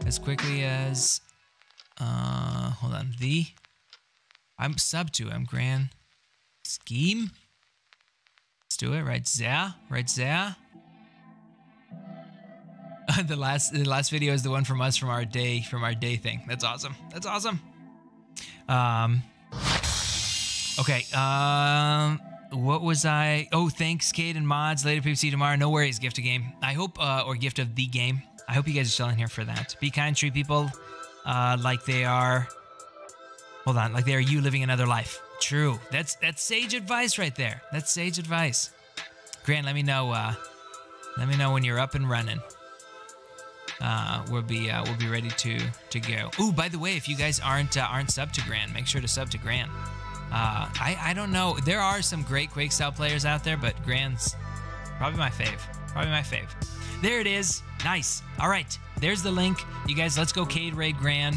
as quickly as... hold on. I'm sub to. I'm Gran. Scheme? Let's do it. Right there. Right there. The last video is the one from us from our day thing. That's awesome. That's awesome. Okay. What was I? Oh, thanks, Cade and mods. Later, people see you tomorrow. No worries. Gift of game. I hope, or gift of the game. I hope you guys are still in here for that. Be kind, treat people like they are. Hold on, like they are you living another life. True. That's sage advice right there. That's sage advice. Grant, let me know. Let me know when you're up and running. We'll be ready to go. Ooh, by the way, if you guys aren't sub to Gran, make sure to sub to Gran. I don't know. There are some great Quake style players out there, but Gran's probably my fave. Probably my fave. There it is. Nice. All right. There's the link. You guys, let's go Cade raid Gran.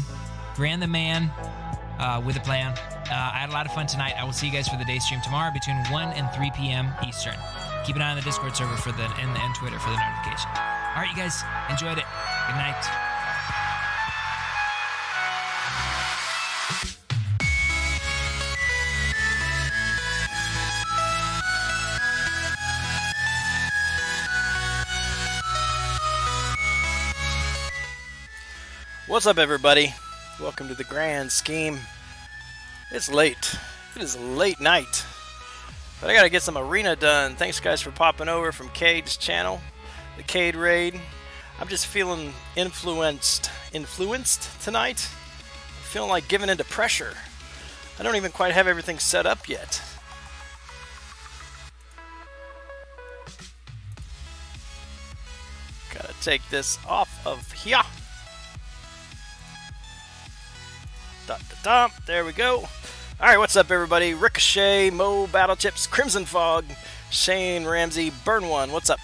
Gran the man with a plan. I had a lot of fun tonight. I will see you guys for the day stream tomorrow between 1 and 3 p.m. Eastern. Keep an eye on the Discord server for and Twitter for the notification. All right, you guys. Enjoyed it. Good night. What's up, everybody? Welcome to the Grand Scheme. It's late. It is late night. But I gotta get some arena done. Thanks, guys, for popping over from Cade's channel. The Cade raid. I'm just feeling influenced tonight. I'm feeling like giving into pressure. I don't even quite have everything set up yet. Gotta take this off of here. There we go. Alright, what's up, everybody? Ricochet, Mo, Battle Chips, Crimson Fog, Shane, Ramsey, Burn One. What's up?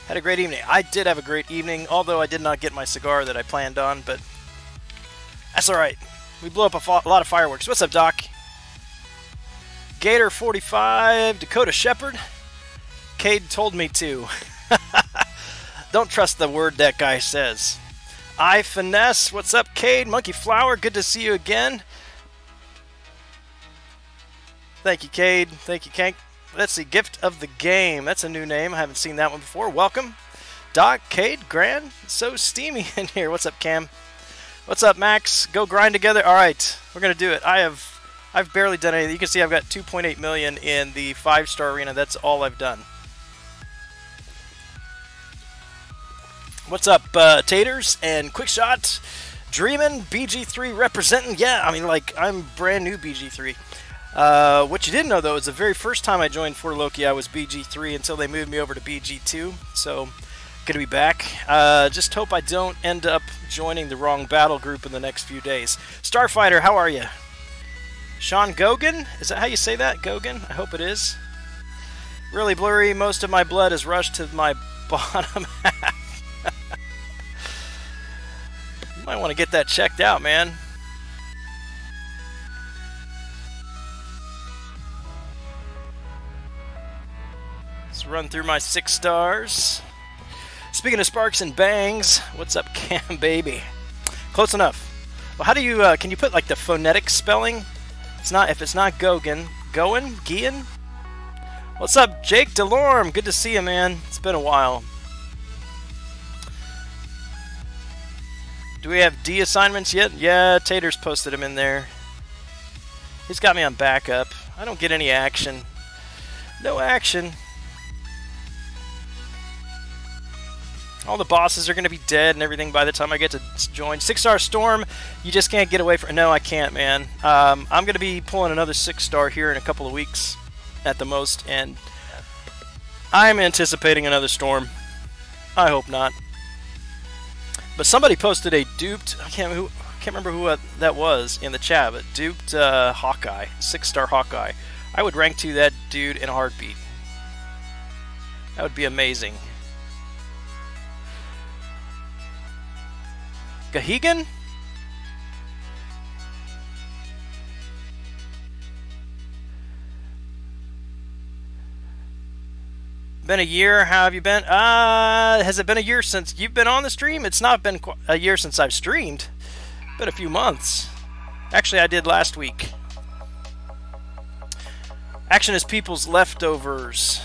Had a great evening. I did have a great evening, although I did not get my cigar that I planned on, but that's alright. We blew up a lot of fireworks. What's up, Doc? Gator 45, Dakota Shepherd. Cade told me to. Don't trust the word that guy says. I Finesse, what's up, Cade? Monkey Flower, good to see you again. Thank you, Cade. Thank you, Kank. Let's see, Gift of the Game. That's a new name. I haven't seen that one before. Welcome. Doc, Cade, Gran. So steamy in here. What's up, Cam? What's up, Max? Go grind together. All right, we're gonna do it. I've barely done anything. You can see I've got 2.8 million in the 5-star arena. That's all I've done. What's up, Taters and Quickshot? Dreamin', BG3 representing. Yeah, I mean, like, I'm brand new BG3. What you didn't know, though, is the very first time I joined For Loki, I was BG3 until they moved me over to BG2. So, gonna be back. Just hope I don't end up joining the wrong battle group in the next few days. Starfighter, how are you? Sean Gogan? Is that how you say that? Gogan? I hope it is. Really blurry. Most of my blood is rushed to my bottom half. You might want to get that checked out, man. Let's run through my 6 stars. Speaking of sparks and bangs, what's up, Cam baby? Close enough. Well, how do you can you put like the phonetic spelling? It's not, if it's not Gogan, Gian? What's up, Jake Delorme? Good to see you, man. It's been a while. Do we have D assignments yet? Yeah, Tater's posted them in there. He's got me on backup. I don't get any action. No action. All the bosses are going to be dead and everything by the time I get to join. 6-star Storm, you just can't get away from... No, I can't, man. I'm going to be pulling another 6-star here in a couple of weeks at the most, and I'm anticipating another Storm. I hope not. But somebody posted a duped... I can't remember who that was in the chat, but duped Hawkeye. 6-star Hawkeye. I would rank 2 that dude in a heartbeat. That would be amazing. Gahigan? Been a year. How have you been? Has it been a year since you've been on the stream? It's not been a year since I've streamed. Been a few months. Actually, I did last week. Action is people's leftovers.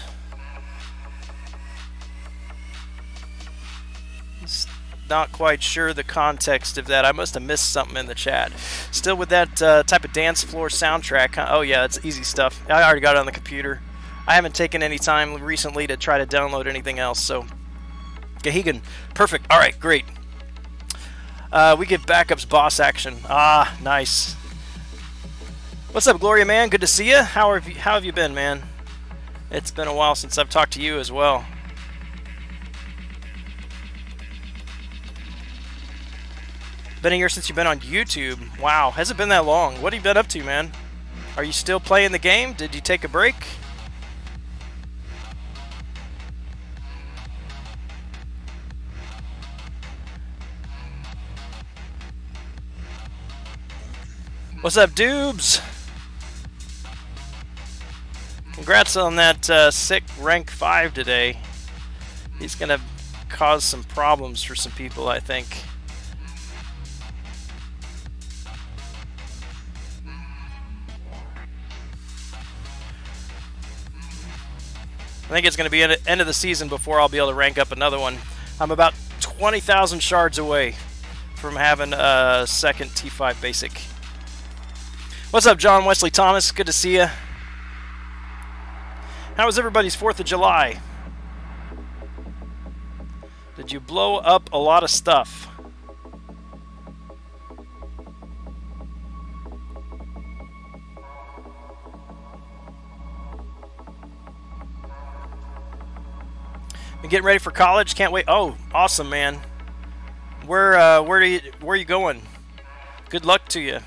Not quite sure the context of that. I must have missed something in the chat. Still with that type of dance floor soundtrack, huh? Oh yeah, it's easy stuff. I already got it on the computer. I haven't taken any time recently to try to download anything else, so... Gahigan. Perfect. Alright, great. We get backups boss action. Ah, nice. What's up, Gloria, man? Good to see you. How have you been, man? It's been a while since I've talked to you as well. Been a year since you've been on YouTube. Wow, has it been that long? What have you been up to, man? Are you still playing the game? Did you take a break? What's up, Dubes? Congrats on that sick rank 5 today. He's gonna cause some problems for some people, I think. I think it's going to be at the end of the season before I'll be able to rank up another one. I'm about 20,000 shards away from having a second T5 basic. What's up, John Wesley Thomas? Good to see you. How was everybody's 4th of July? Did you blow up a lot of stuff? Been getting ready for college. Can't wait. Oh, awesome, man. Where are you going? Good luck to you.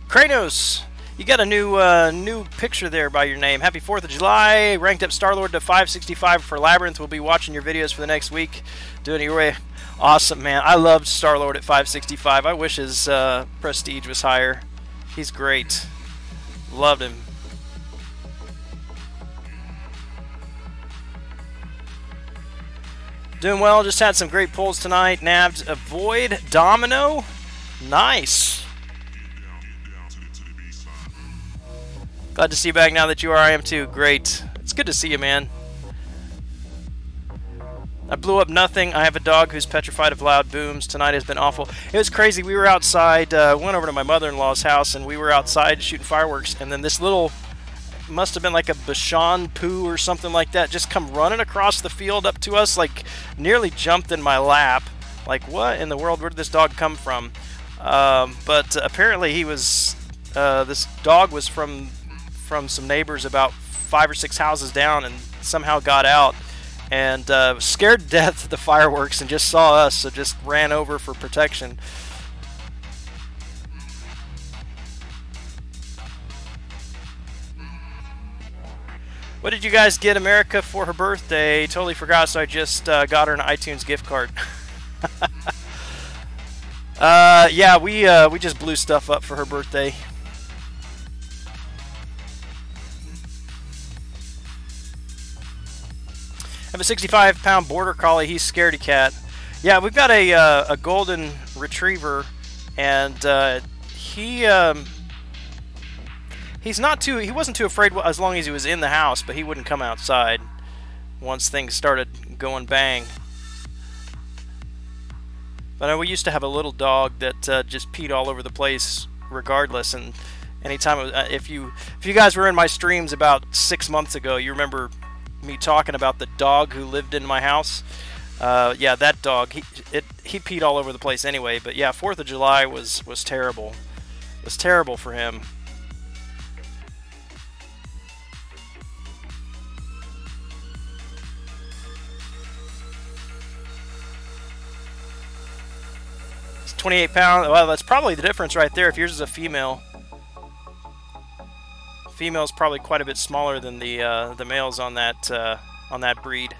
Kranos, you got a new picture there by your name. Happy 4th of July. Ranked up Star-Lord to 565 for Labyrinth. We'll be watching your videos for the next week. Doing it your way. Awesome, man. I loved Star-Lord at 565. I wish his prestige was higher. He's great. Loved him. Doing well, just had some great pulls tonight. Nabbed a Void Domino. Nice. Glad to see you back now that you are. I am too. Great. It's good to see you, man. I blew up nothing. I have a dog who's petrified of loud booms. Tonight has been awful. It was crazy. We were outside, went over to my mother-in-law's house, and we were outside shooting fireworks, and then this little... must have been like a Bashan poo or something like that, just come running across the field up to us, like nearly jumped in my lap. Like, what in the world, where did this dog come from? But apparently he was, this dog was from some neighbors about 5 or 6 houses down, and somehow got out and scared to death of the fireworks and just saw us, so just ran over for protection. What did you guys get America for her birthday? Totally forgot, so I just got her an iTunes gift card. Yeah, we just blew stuff up for her birthday. I have a 65-pound border collie. He's scaredy cat. Yeah, we've got a golden retriever, and he wasn't too afraid as long as he was in the house, but he wouldn't come outside once things started going bang. But we used to have a little dog that just peed all over the place regardless, and anytime if you guys were in my streams about 6 months ago, you remember me talking about the dog who lived in my house. Yeah, that dog, he peed all over the place anyway. But yeah, 4th of July was terrible. It was terrible for him. It's 28 pounds. Well, that's probably the difference right there. If yours is a female. Female's probably quite a bit smaller than the males on that breed.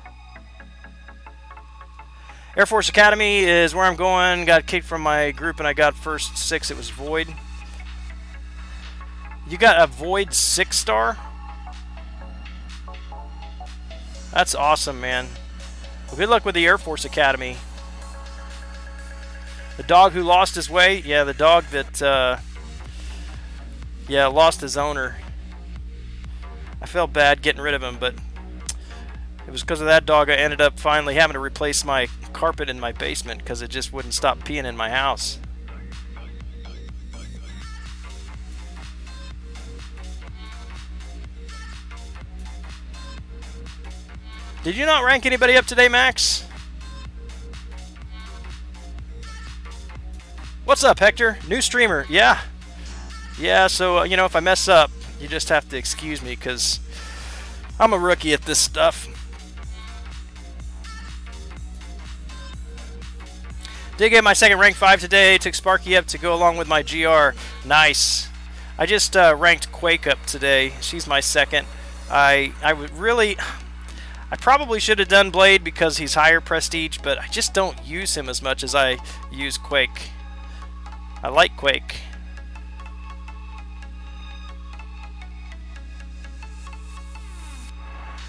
Air Force Academy is where I'm going. Got kicked from my group and I got first 6. It was Void. You got a Void 6-star? That's awesome, man. Well, good luck with the Air Force Academy. The dog who lost his way? Yeah, the dog that, yeah, lost his owner. I felt bad getting rid of him, but it was because of that dog I ended up finally having to replace my carpet in my basement because it just wouldn't stop peeing in my house. Did you not rank anybody up today, Max? What's up, Hector? New streamer. Yeah. Yeah, so, you know, if I mess up, you just have to excuse me because I'm a rookie at this stuff. Did get my second rank 5 today. Took Sparky up to go along with my GR. Nice. I just ranked Quake up today. She's my second. I would really... I probably should have done Blade because he's higher prestige, but I just don't use him as much as I use Quake. I like Quake.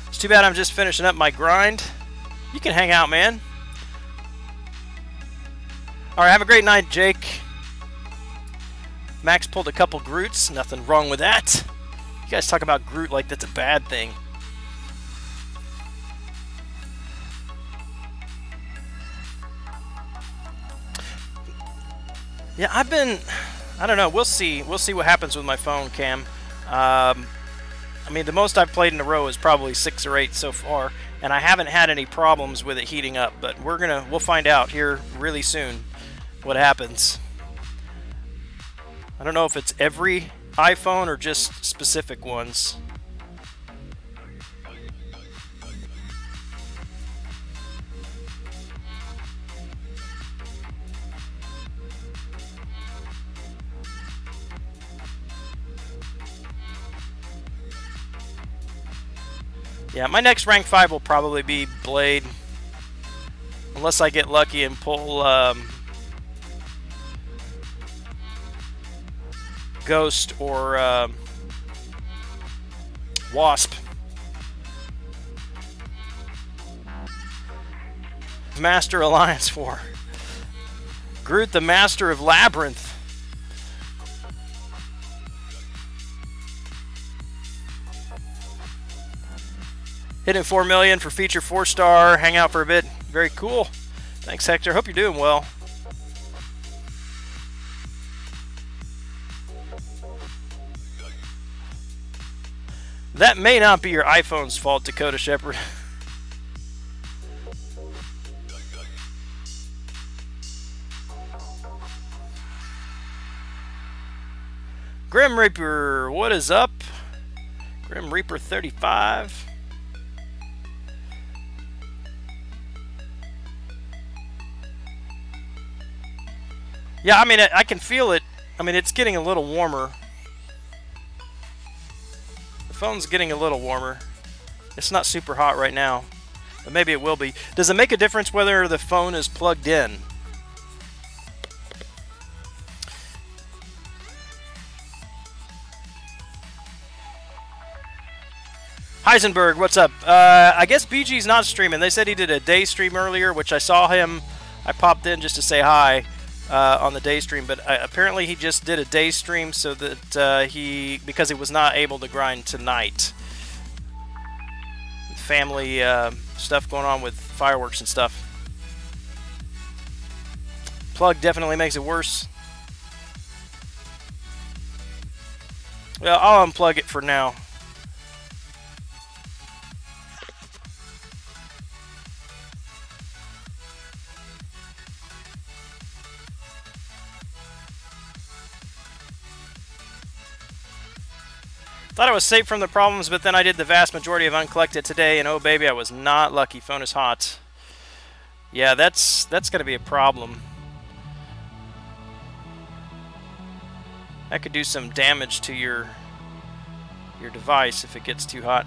It's too bad I'm just finishing up my grind. You can hang out, man. Alright, have a great night, Jake. Max pulled a couple Groots. Nothing wrong with that. You guys talk about Groot like that's a bad thing. Yeah, I don't know. We'll see. We'll see what happens with my phone cam. I mean, the most I've played in a row is probably 6 or 8 so far, and I haven't had any problems with it heating up. But we'll find out here really soon what happens. I don't know if it's every iPhone or just specific ones. Yeah, my next rank 5 will probably be Blade. Unless I get lucky and pull Ghost or Wasp. Master Alliance War. Groot the Master of Labyrinth. Hitting 4 million for feature 4-star. Hang out for a bit. Very cool. Thanks, Hector. Hope you're doing well. That may not be your iPhone's fault, Dakota Shepherd. Grim Reaper, what is up? Grim Reaper 35. Yeah, I mean, I can feel it. I mean, it's getting a little warmer. The phone's getting a little warmer. It's not super hot right now, but maybe it will be. Does it make a difference whether the phone is plugged in? Heisenberg, what's up? I guess BG's not streaming. They said he did a day stream earlier, which I saw him. I popped in just to say hi. On the day stream, but apparently he just did a day stream so that because he was not able to grind tonight. Family stuff going on with fireworks and stuff. Plug definitely makes it worse. Well, I'll unplug it for now. Thought I was safe from the problems, but then I did the vast majority of uncollected today, and oh baby, I was not lucky. Phone is hot. Yeah, that's going to be a problem. That could do some damage to your device if it gets too hot.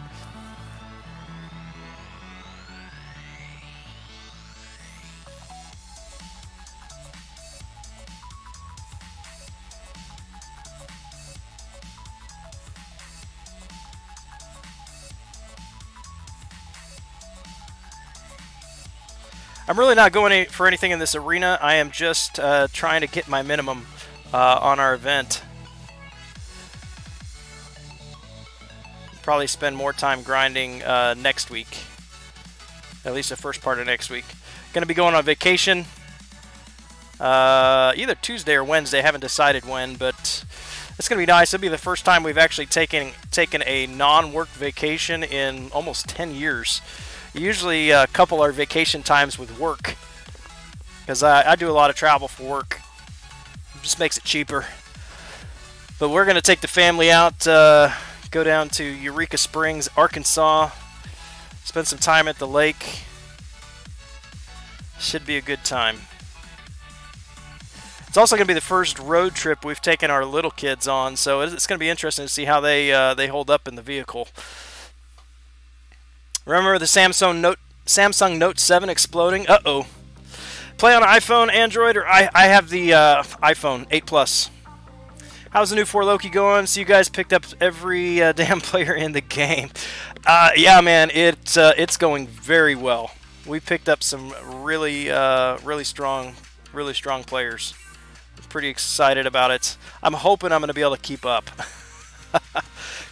I'm really not going for anything in this arena. I am just trying to get my minimum on our event. Probably spend more time grinding next week. At least the first part of next week. Going to be going on vacation. Either Tuesday or Wednesday. Haven't decided when, but it's going to be nice. It'll be the first time we've actually taken a non-work vacation in almost 10 years. Usually couple our vacation times with work, because I do a lot of travel for work. It just makes it cheaper. But we're going to take the family out, go down to Eureka Springs, Arkansas, spend some time at the lake. Should be a good time. It's also going to be the first road trip we've taken our little kids on, so it's going to be interesting to see how they hold up in the vehicle. Remember the Samsung Note 7 exploding? Uh-oh. Play on iPhone, Android, or I have the iPhone 8 Plus. How's the new 4 Loki going? So you guys picked up every damn player in the game. Yeah, man, it's going very well. We picked up some really strong players. I'm pretty excited about it. I'm hoping I'm going to be able to keep up.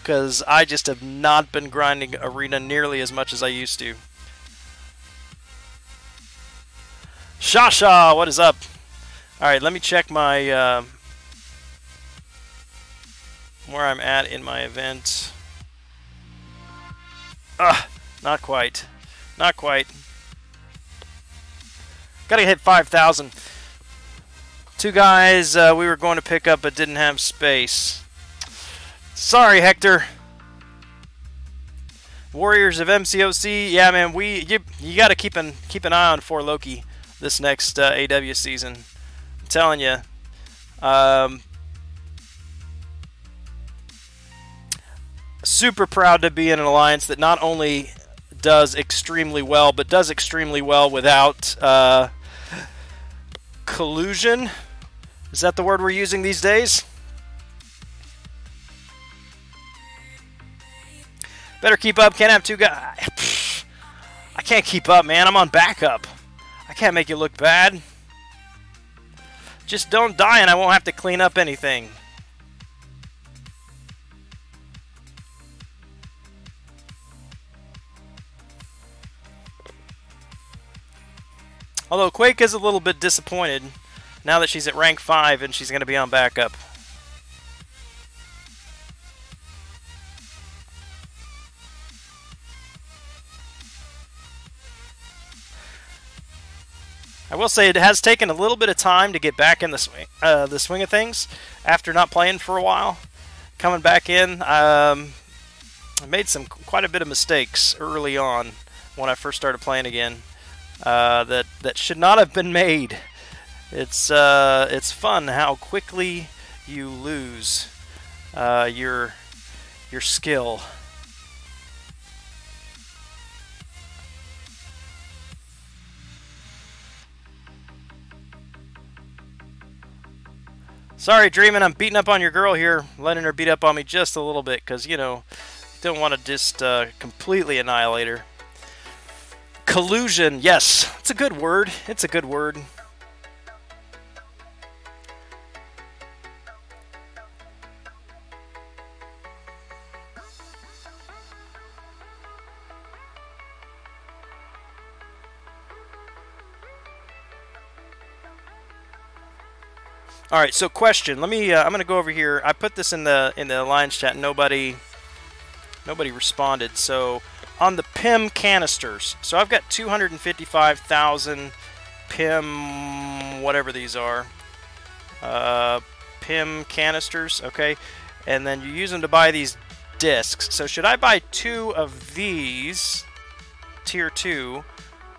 Because I just have not been grinding Arena nearly as much as I used to. Shasha, what is up? Alright, let me check my where I'm at in my event. Not quite. Not quite. Gotta hit 5,000. 2 guys we were going to pick up but didn't have space. Sorry, Hector. Warriors of MCOC. Yeah, man, you got to keep an eye on 4 Loki this next AW season. I'm telling you. Super proud to be in an alliance that not only does extremely well, but does extremely well without collusion. Is that the word we're using these days? Better keep up. Can't have 2 guys. I can't keep up, man. I'm on backup. I can't make you look bad. Just don't die and I won't have to clean up anything. Although Quake is a little bit disappointed now that she's at rank 5 and she's going to be on backup. I will say it has taken a little bit of time to get back in the swing of things after not playing for a while. Coming back in, I made quite a bit of mistakes early on when I first started playing again that should not have been made. It's fun how quickly you lose your skill. Sorry, Dreamin', I'm beating up on your girl here, letting her beat up on me just a little bit, because, you know, don't want to just completely annihilate her. Collusion, yes, it's a good word. It's a good word. All right, so question. Let me. I'm gonna go over here. I put this in the Alliance chat. Nobody responded. So on the PIM canisters. So I've got 255,000 PIM, whatever these are. PIM canisters. Okay, and then you use them to buy these discs. So should I buy 2 of these, tier 2,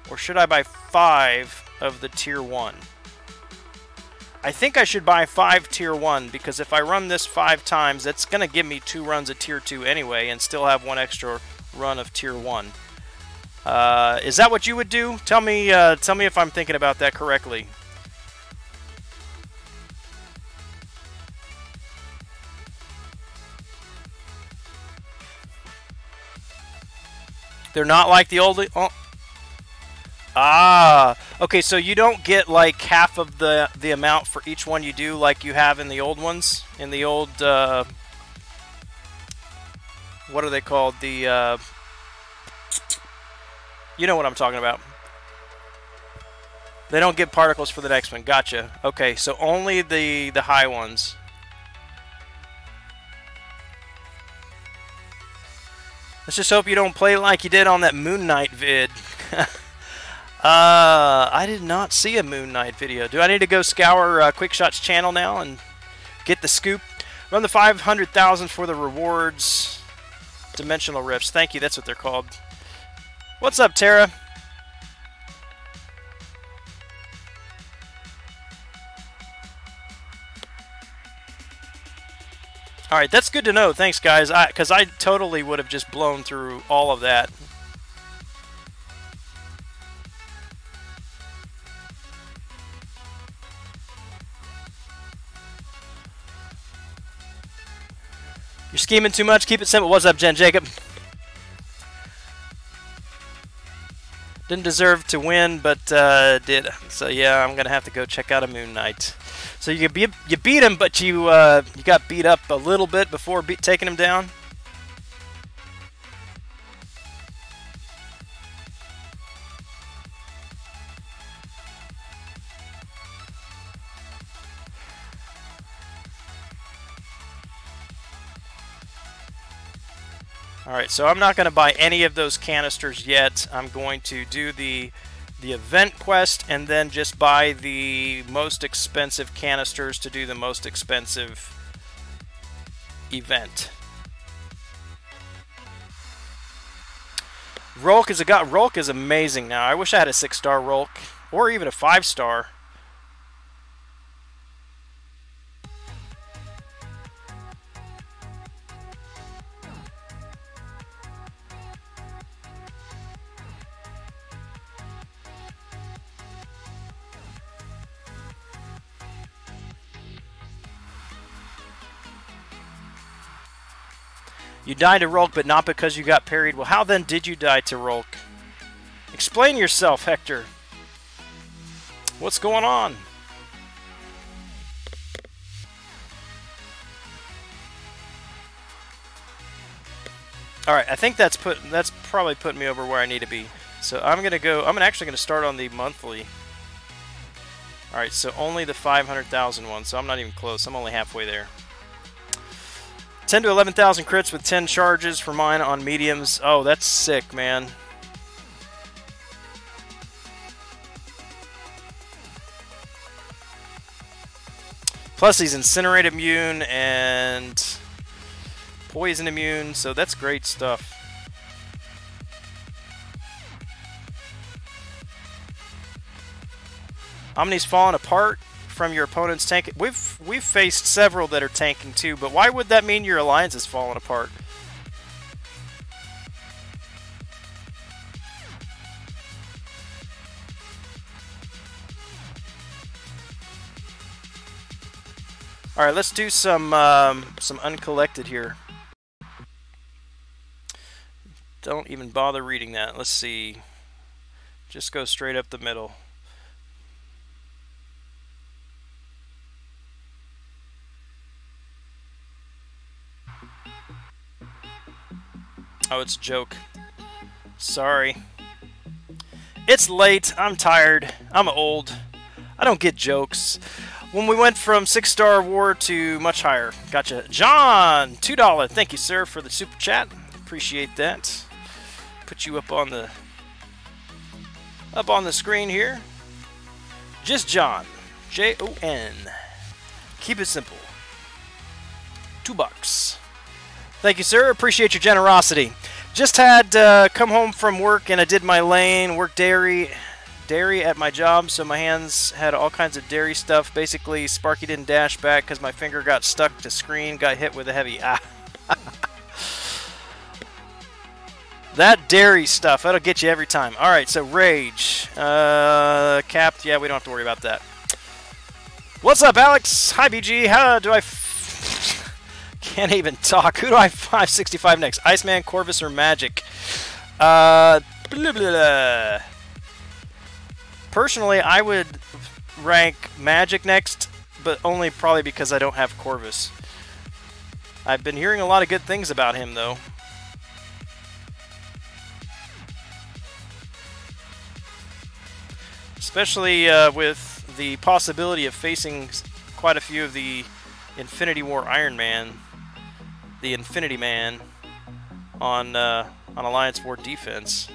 or should I buy 5 of the tier 1? I think I should buy 5 tier 1, because if I run this 5 times, that's going to give me 2 runs of tier 2 anyway, and still have 1 extra run of tier 1. Is that what you would do? Tell me if I'm thinking about that correctly. They're not like the old... Oh. Ah, okay, so you don't get like half of the amount for each one you do like you have in the old ones? In the old, what are they called? The, you know what I'm talking about. They don't get particles for the next one. Gotcha. Okay, so only the high ones. Let's just hope you don't play like you did on that Moon Knight vid. I did not see a Moon Knight video. Do I need to go scour Quickshot's channel now and get the scoop? Run the 500,000 for the rewards. Dimensional Rifts. Thank you, that's what they're called. What's up, Tara? Alright, that's good to know. Thanks, guys. Because I totally would have just blown through all of that. You're scheming too much. Keep it simple. What's up, Jen Jacob? Didn't deserve to win, but did. So yeah, I'm gonna have to go check out a Moon Knight. So you beat him, but you got beat up a little bit before taking him down. Alright, so I'm not going to buy any of those canisters yet. I'm going to do the event quest and then just buy the most expensive canisters to do the most expensive event. Rolk is amazing now. I wish I had a 6-star Rolk or even a 5-star. You died to Rolk, but not because you got parried. Well, how then did you die to Rolk? Explain yourself, Hector. What's going on? Alright, I think that's probably put me over where I need to be. So I'm actually gonna start on the monthly. Alright, so only the 500,000 one, so I'm not even close. I'm only halfway there. 10 to 11,000 crits with 10 charges for mine on mediums. Oh, that's sick, man. Plus he's Incinerate immune and Poison immune, so that's great stuff. Omni's falling apart from your opponent's tank. We've faced several that are tanking too, but why would that mean your alliance is falling apart? All right, let's do some uncollected here. Don't even bother reading that. Let's see. Just go straight up the middle. Oh, it's a joke. Sorry. It's late. I'm tired. I'm old. I don't get jokes. When we went from 6-star war to much higher. Gotcha. John, $2. Thank you, sir, for the super chat. Appreciate that. Put you up on the screen here. Just John. J-O-N. Keep it simple. $2. Thank you, sir. Appreciate your generosity. Just had come home from work and I did my lane, worked dairy at my job, so my hands had all kinds of dairy stuff. Basically, Sparky didn't dash back because my finger got stuck to screen, got hit with a heavy That dairy stuff, that'll get you every time. Alright, so Rage. Capped, yeah, we don't have to worry about that. What's up, Alex? Hi, BG. How do I... Can't even talk. Who do I 565 next? Iceman, Corvus, or Magic? Blah, blah, blah. Personally, I would rank Magic next, but only probably because I don't have Corvus. I've been hearing a lot of good things about him, though. Especially with the possibility of facing quite a few of the Infinity War Iron Man, the Infinity Man, on Alliance War defense.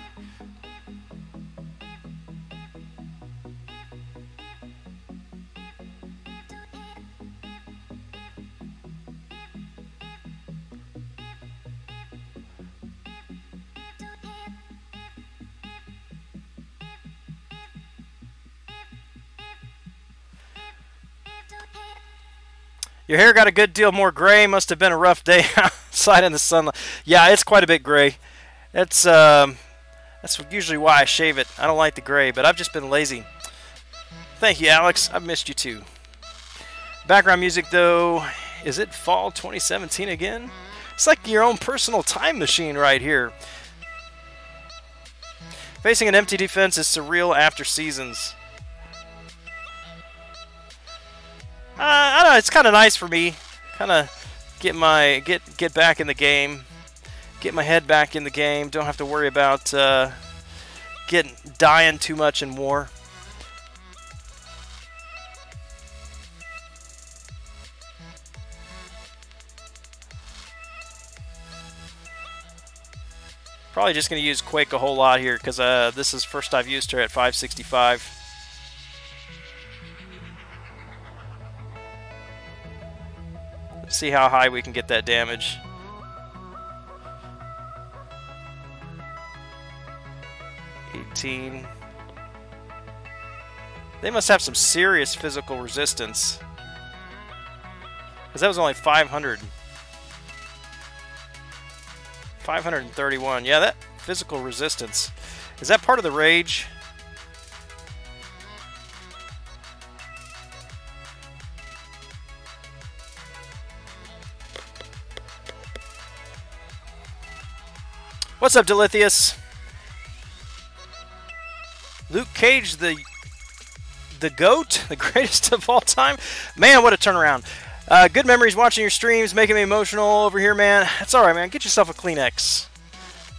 Your hair got a good deal more gray. Must have been a rough day outside in the sunlight. Yeah, it's quite a bit gray. That's usually why I shave it. I don't like the gray, but I've just been lazy. Thank you, Alex. I've missed you too. Background music, though, is it fall 2017 again? It's like your own personal time machine right here. Facing an empty defense is surreal after seasons. I don't know, it's kind of nice for me. Kind of get back in the game. Get my head back in the game. Don't have to worry about dying too much in war. Probably just going to use Quake a whole lot here because this is first I've used her at 565. Let's see how high we can get that damage. They must have some serious physical resistance. Because that was only 500. 531. Yeah, that physical resistance. Is that part of the rage? What's up, Delithius? Luke Cage, the GOAT, the greatest of all time. Man, what a turnaround. Good memories watching your streams, making me emotional over here, man. That's alright, man. Get yourself a Kleenex.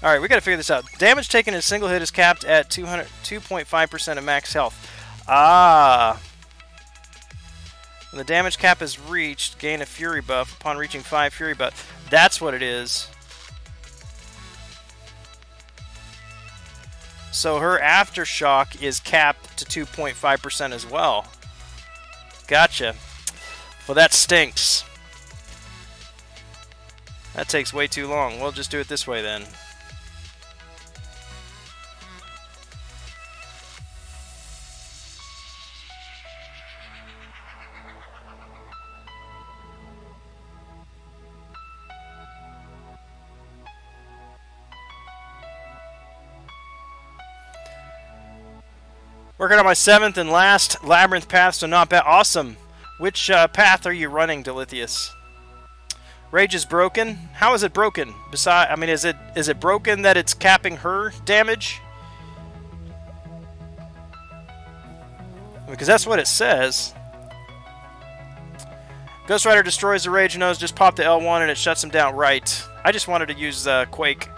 Alright, we gotta figure this out. Damage taken in a single hit is capped at 2.5% of max health. Ah. When the damage cap is reached, gain a Fury buff upon reaching 5 Fury buff. That's what it is. So her Aftershock is capped to 2.5% as well. Gotcha. Well, that stinks. That takes way too long. We'll just do it this way then. Working on my 7th and last Labyrinth path, so not bad. Awesome. Which path are you running, Delithius? Rage is broken. How is it broken? Besides, I mean, is it broken that it's capping her damage? Because that's what it says. Ghost Rider destroys the Rage nose. Just pop the L1 and it shuts him down. Right. I just wanted to use Quake.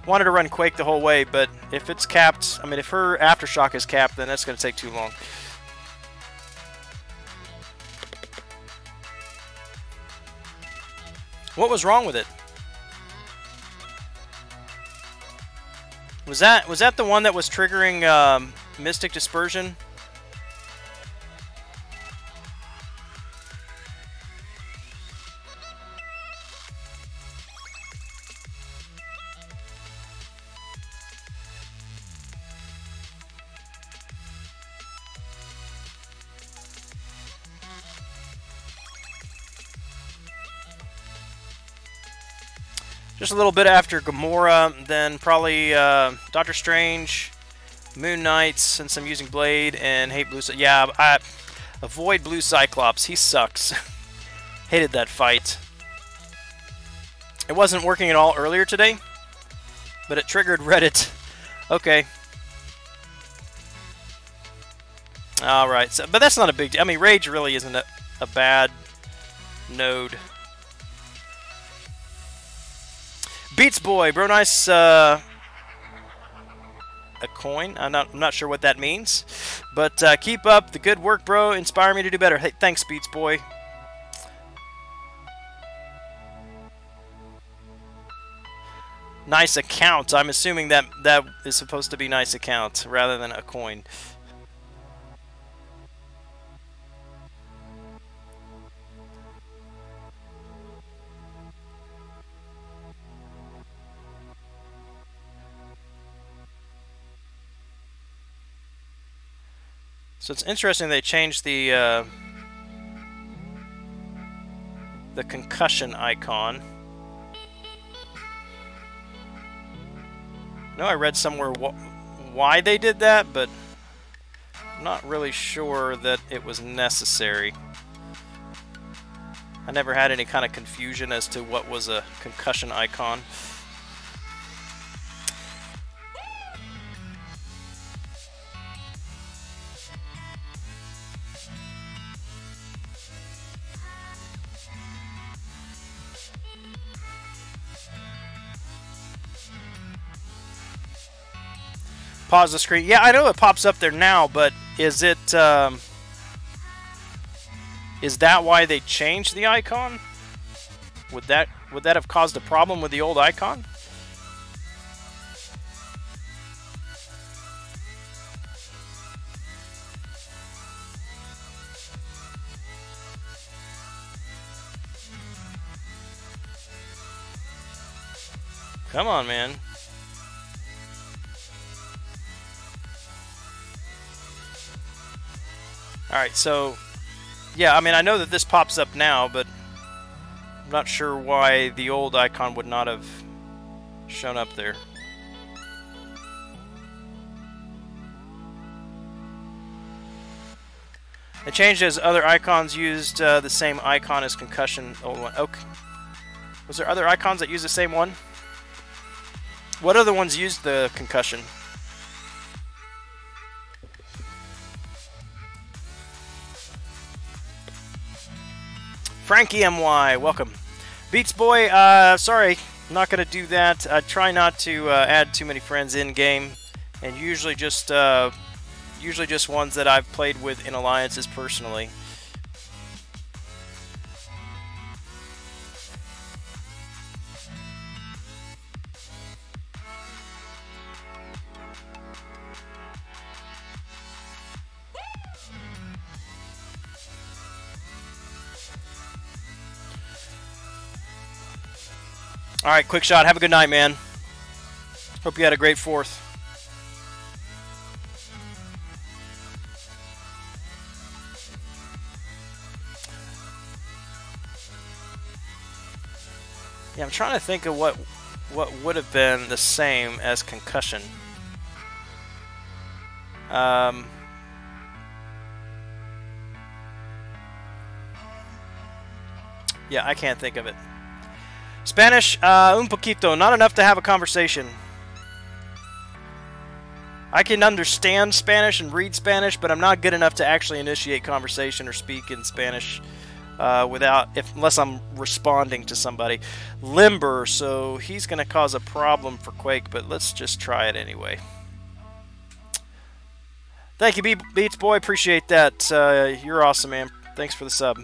Wanted to run Quake the whole way, but if it's capped, I mean, if her Aftershock is capped, then that's going to take too long. What was wrong with it? Was that the one that was triggering Mystic Dispersion? Just a little bit after Gamora, then probably Doctor Strange, Moon Knights, and some using Blade, and hate Blue Cyclops. Yeah, I avoid Blue Cyclops. He sucks. Hated that fight. It wasn't working at all earlier today, but it triggered Reddit. Okay. All right, so, but that's not a big deal. I mean, Rage really isn't a bad node. Beats Boy, bro, nice. A coin. I'm not sure what that means, but keep up the good work, bro. Inspire me to do better. Hey, thanks, Beats Boy. Nice account. I'm assuming that is supposed to be nice account rather than a coin. So it's interesting they changed the concussion icon. I know I read somewhere why they did that, but I'm not really sure that it was necessary. I never had any kind of confusion as to what was a concussion icon. Pause the screen. Yeah, I know it pops up there now, but is it is that why they changed the icon? Would that have caused a problem with the old icon? Come on, man. Alright, so, yeah, I mean, I know that this pops up now, but I'm not sure why the old icon would not have shown up there. They changed as other icons used the same icon as concussion. Old one. Okay. Was there other icons that use the same one? What other ones used the concussion? Frankie MY, welcome. Beats Boy, sorry, I'm not going to do that. I try not to add too many friends in-game, and usually just ones that I've played with in alliances personally. Alright, quick shot. Have a good night, man. Hope you had a great 4th. Yeah, I'm trying to think of what would have been the same as concussion. Yeah, I can't think of it. Spanish, un poquito, not enough to have a conversation. I can understand Spanish and read Spanish, but I'm not good enough to actually initiate conversation or speak in Spanish unless I'm responding to somebody. Limber, so he's going to cause a problem for Quake, but let's just try it anyway. Thank you, Beats Boy, appreciate that. You're awesome, man. Thanks for the sub.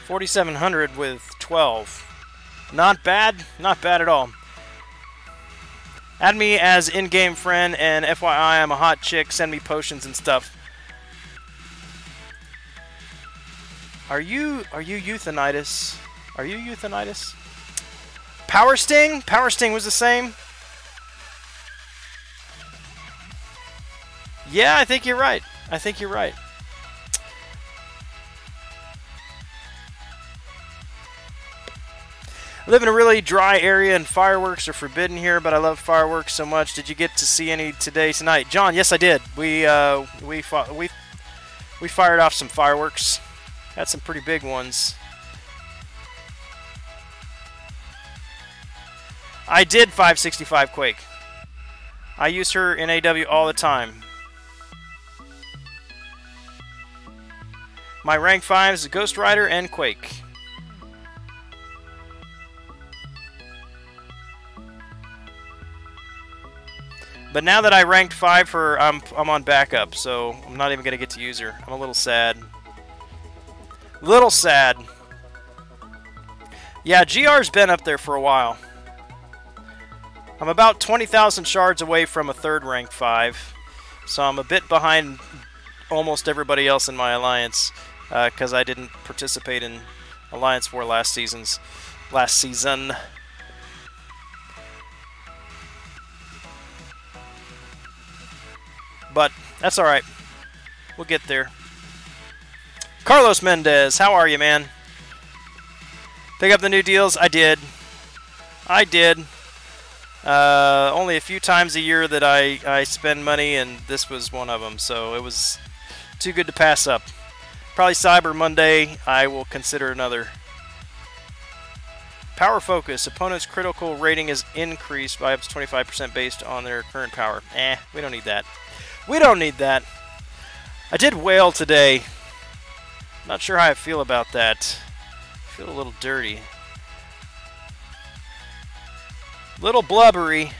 $4,700 with 12. Not bad. Not bad at all. Add me as in-game friend, and FYI, I'm a hot chick. Send me potions and stuff. Are you Euthanitis? Are you Euthanitis? Power Sting? Power Sting was the same? Yeah, I think you're right. I think you're right. I live in a really dry area and fireworks are forbidden here, but I love fireworks so much. Did you get to see any tonight? John, yes I did. We fired off some fireworks. Had some pretty big ones. I did 565 Quake. I use her in AW all the time. My rank 5 is Ghost Rider and Quake. But now that I ranked 5 for, I'm on backup, so I'm not even gonna get to use her. I'm a little sad. Little sad. Yeah, GR's been up there for a while. I'm about 20,000 shards away from a 3rd rank 5, so I'm a bit behind almost everybody else in my alliance because I didn't participate in Alliance War last season. But that's all right. We'll get there. Carlos Mendez, how are you, man? Pick up the new deals? I did. I did. Only a few times a year that I spend money, and this was one of them, so it was too good to pass up. Probably Cyber Monday, I will consider another. Power Focus. Opponent's critical rating is increased by up to 25% based on their current power. We don't need that. We don't need that. I did whale today. Not sure how I feel about that. I feel a little dirty. Little blubbery.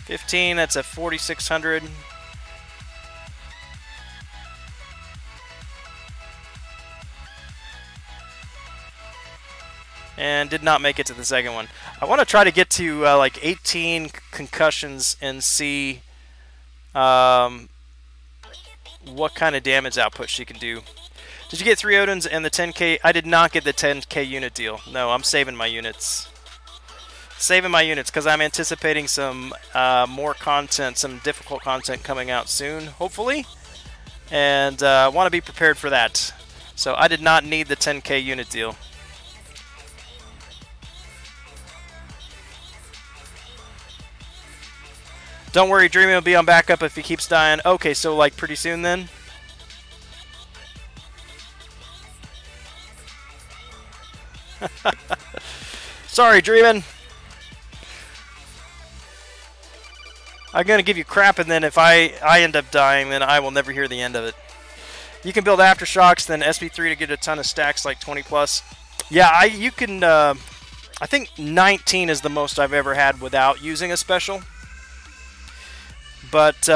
$15, that's a 4,600. And did not make it to the second one. I want to try to get to like 18 concussions and see what kind of damage output she can do. Did you get 3 Odins and the 10k? I did not get the 10k unit deal. No, I'm saving my units. Saving my units because I'm anticipating some more content, some difficult content coming out soon, hopefully. And I want to be prepared for that. So I did not need the 10k unit deal. Don't worry, Dreamy will be on backup if he keeps dying. Okay, so like pretty soon then? Sorry, Dreamin'. I'm going to give you crap, and then if I end up dying, then I will never hear the end of it. You can build Aftershocks, then SP3 to get a ton of stacks, like 20 plus. Yeah, you can, I think 19 is the most I've ever had without using a special. But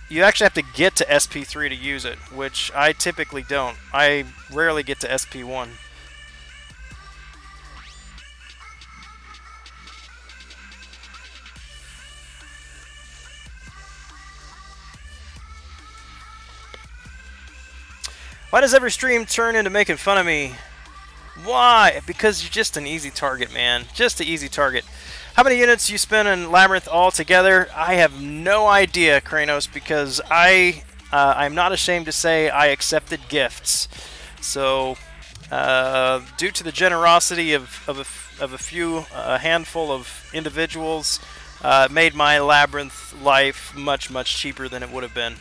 you actually have to get to SP3 to use it, which I typically don't. I rarely get to SP1. Why does every stream turn into making fun of me? Why? Because you're just an easy target, man. Just an easy target. How many units you spend in Labyrinth altogether? I have no idea, Kranos, because I'm not ashamed to say I accepted gifts. So, due to the generosity of a handful of individuals, made my Labyrinth life much, much cheaper than it would have been.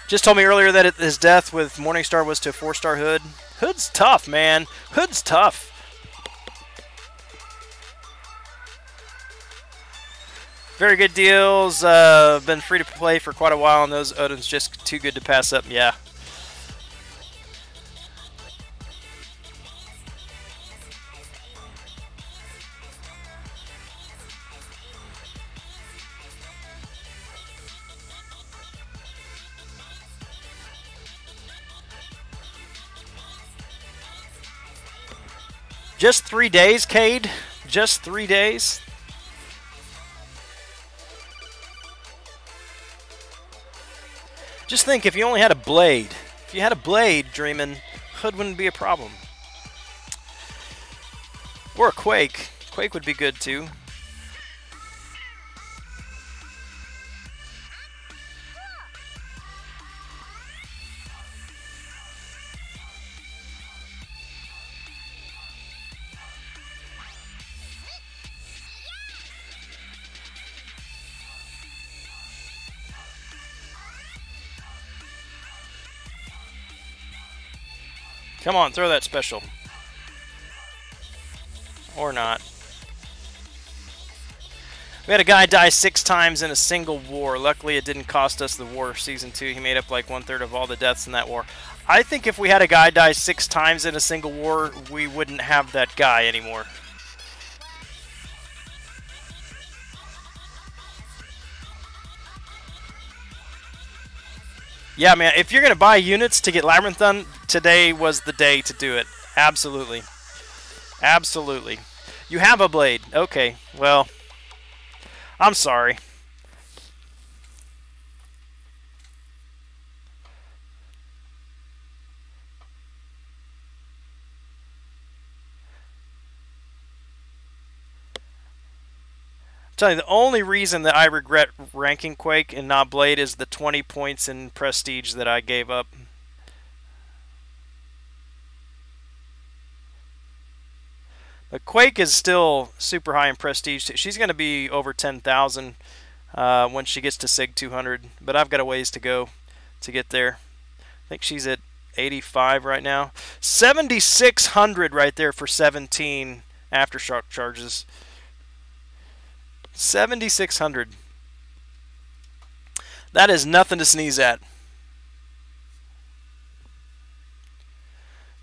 Just told me earlier that his death with Morningstar was to a 4-star Hood. Hood's tough, man. Hood's tough. Very good deals. Been free to play for quite a while, and those Odin's just too good to pass up. Yeah. Just 3 days, Cade? Just 3 days? Just think, if you only had a blade. If you had a blade, Dreamin', Hood wouldn't be a problem. Or a Quake. Quake would be good too. Come on, throw that special. Or not. We had a guy die 6 times in a single war. Luckily, it didn't cost us the war. Season 2, he made up like 1/3 of all the deaths in that war. I think if we had a guy die 6 times in a single war, we wouldn't have that guy anymore. Yeah, man, if you're going to buy units to get Labyrinth done, today was the day to do it. Absolutely. Absolutely. You have a blade. Okay, well, I'm sorry. I'm telling you, the only reason that I regret ranking Quake and not Blade is the 20 points in prestige that I gave up. But Quake is still super high in prestige. She's going to be over 10,000 when she gets to Sig 200, but I've got a ways to go to get there. I think she's at 85 right now. 7,600 right there for 17 aftershock charges. 7,600. That is nothing to sneeze at.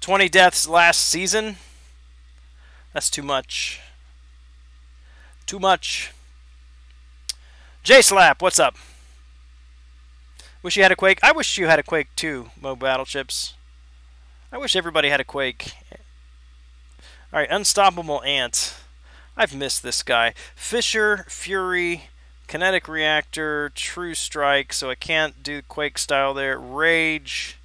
20 deaths last season. That's too much. Too much. J-Slap, what's up? Wish you had a Quake. I wish you had a Quake too, Mo Battleships. I wish everybody had a Quake. Alright, Unstoppable Ant. I've missed this guy. Fisher, Fury, Kinetic Reactor, True Strike, so I can't do Quake style there. Rage.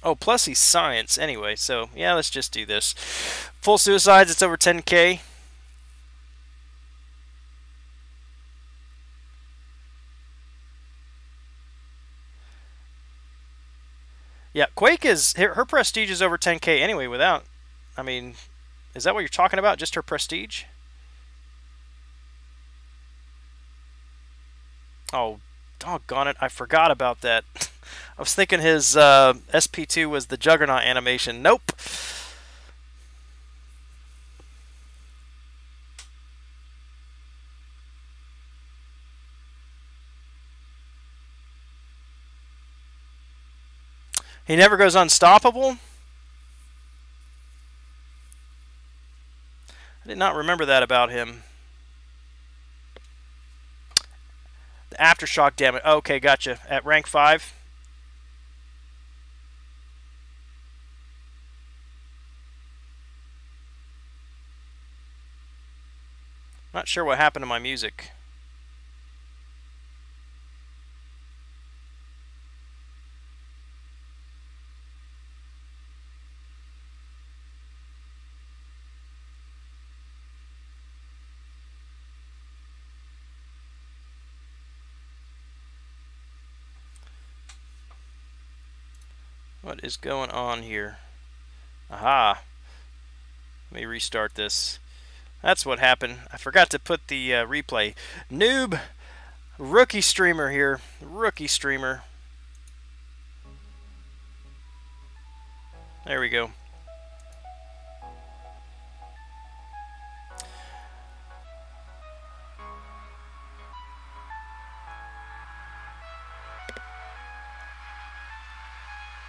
Oh, plus he's science anyway, so yeah, let's just do this. Full suicides, it's over 10k. Yeah, Quake is, her prestige is over 10k anyway without, I mean, is that what you're talking about? Just her prestige? Oh, doggone it, I forgot about that. I was thinking his SP2 was the Juggernaut animation. Nope. He never goes unstoppable? I did not remember that about him. The aftershock damage. Okay, gotcha. At rank 5. Not sure what happened to my music. What is going on here? Aha. Let me restart this. That's what happened. I forgot to put the replay. Noob. Rookie streamer here. Rookie streamer. There we go.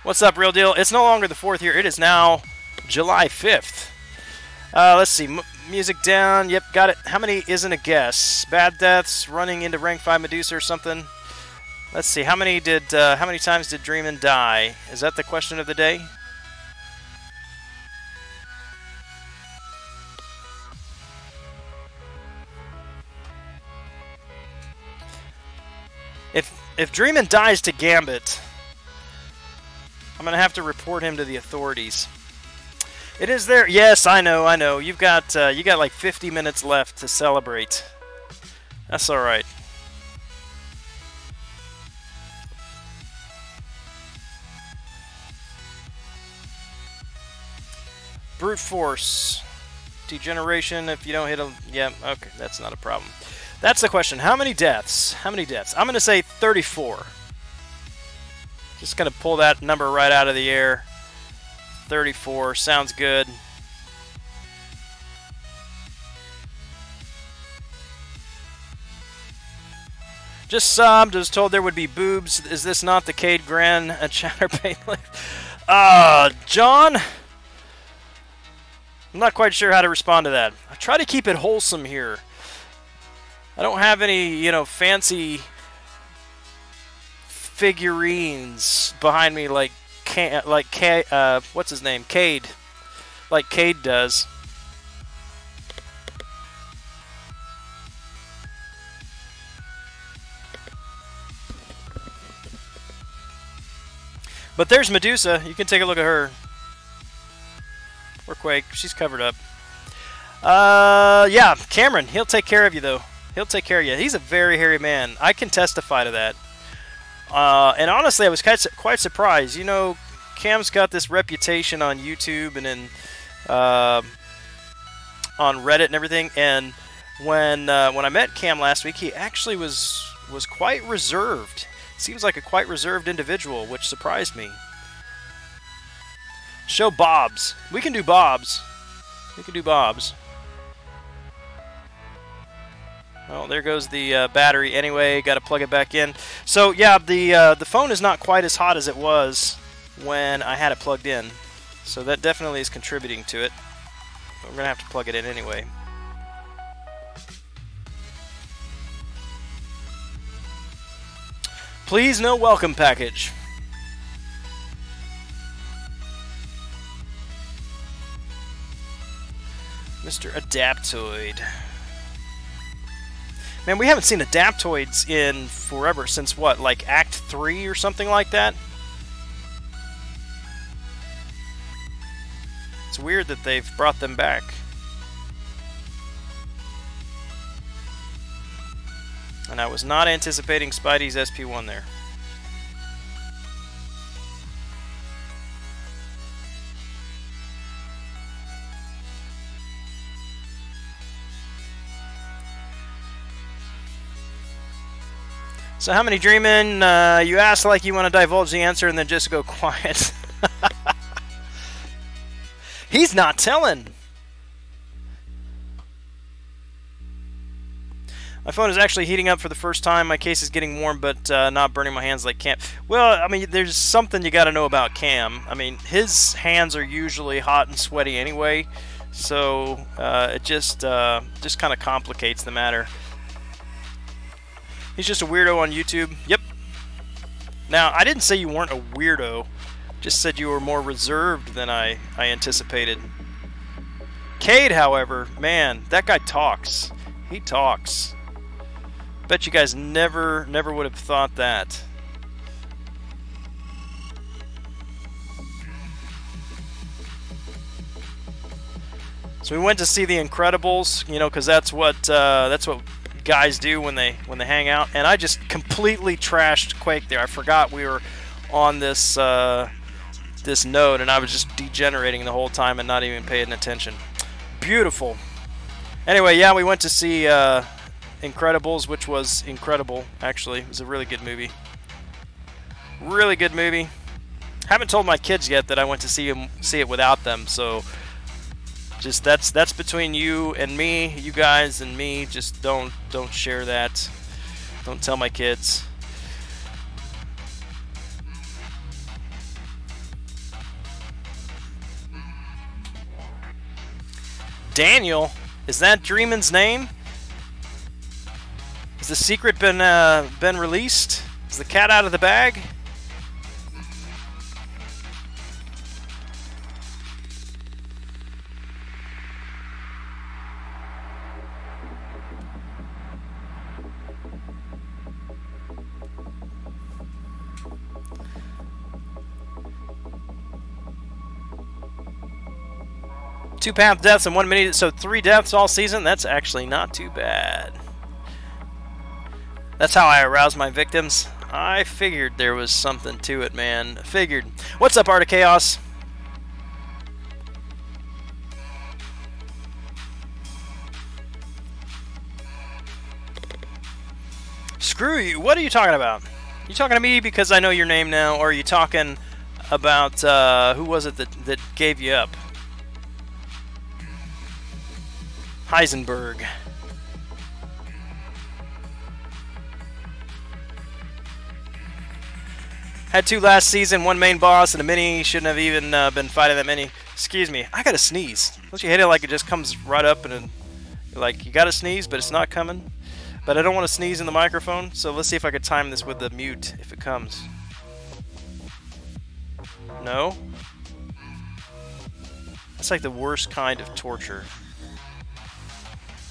What's up, Real Deal? It's no longer the 4th here. It is now July 5th. Let's see. Music down. Yep, got it. How many isn't a guess? Bad deaths, running into rank 5 Medusa or something. Let's see. How many times did Dreamin' die? Is that the question of the day? If Dreamin dies to Gambit, I'm gonna have to report him to the authorities. It is there. Yes, I know, I know. You got like 50 minutes left to celebrate. That's all right. Brute force. Degeneration if you don't hit him. Yeah, okay, that's not a problem. That's the question. How many deaths? How many deaths? I'm going to say 34. Just going to pull that number right out of the air. 34. Sounds good. Just told there would be boobs. Is this not the Cade Gran Chatterbait? John? I'm not quite sure how to respond to that. I try to keep it wholesome here. I don't have any, you know, fancy figurines behind me like what's his name? Cade. Like Cade does. But there's Medusa. You can take a look at her. Or Quake. She's covered up. Yeah, Cameron. He'll take care of you, though. He'll take care of you. He's a very hairy man. I can testify to that. And honestly, I was quite surprised. You know, Cam's got this reputation on YouTube and in on Reddit and everything. And when I met Cam last week, he actually was quite reserved. Seems like a quite reserved individual, which surprised me. Show Bobs. We can do Bobs. We can do Bobs. Well, there goes the battery. Anyway, got to plug it back in. So yeah, the phone is not quite as hot as it was when I had it plugged in. So that definitely is contributing to it. But we're gonna have to plug it in anyway. Please, no welcome package. Mr. Adaptoid. Man, we haven't seen Adaptoids in forever, since what, like Act 3 or something like that? It's weird that they've brought them back. And I was not anticipating Spidey's SP1 there. So how many Dreamin'? You ask like you want to divulge the answer and then just go quiet. He's not telling. My phone is actually heating up for the first time. My case is getting warm, but not burning my hands like Cam. Well, I mean, there's something you got to know about Cam. I mean, his hands are usually hot and sweaty anyway, so it just kind of complicates the matter. He's just a weirdo on YouTube. Yep. Now, I didn't say you weren't a weirdo. Just said you were more reserved than I anticipated. Cade, however, man, that guy talks. He talks. Bet you guys never would have thought that. So we went to see The Incredibles, you know, because that's what guys do when they hang out. And I just completely trashed Quake there. I forgot we were on this this node, and I was just degenerating the whole time and not even paying attention. Beautiful. Anyway, yeah, we went to see Incredibles, which was incredible, actually. It was a really good movie. Really good movie. Haven't told my kids yet that I went to see it without them, so just that's between you and me, you guys and me. Just don't share that. Don't tell my kids. Daniel, is that Dreamin's name? Has the secret been released? Is the cat out of the bag? 2 path deaths in 1 minute, so 3 deaths all season. That's actually not too bad. That's how I arouse my victims. I figured there was something to it, man. Figured. What's up, Art of Chaos? Screw you. What are you talking about? You talking to me because I know your name now, or are you talking about who was it that gave you up? Heisenberg. Had 2 last season, 1 main boss, and a mini. Shouldn't have even been fighting that many. Excuse me, I gotta sneeze. Don't you hate it like it just comes right up and you're like, you gotta sneeze, but it's not coming? But I don't want to sneeze in the microphone, so let's see if I could time this with the mute, if it comes. No? That's like the worst kind of torture.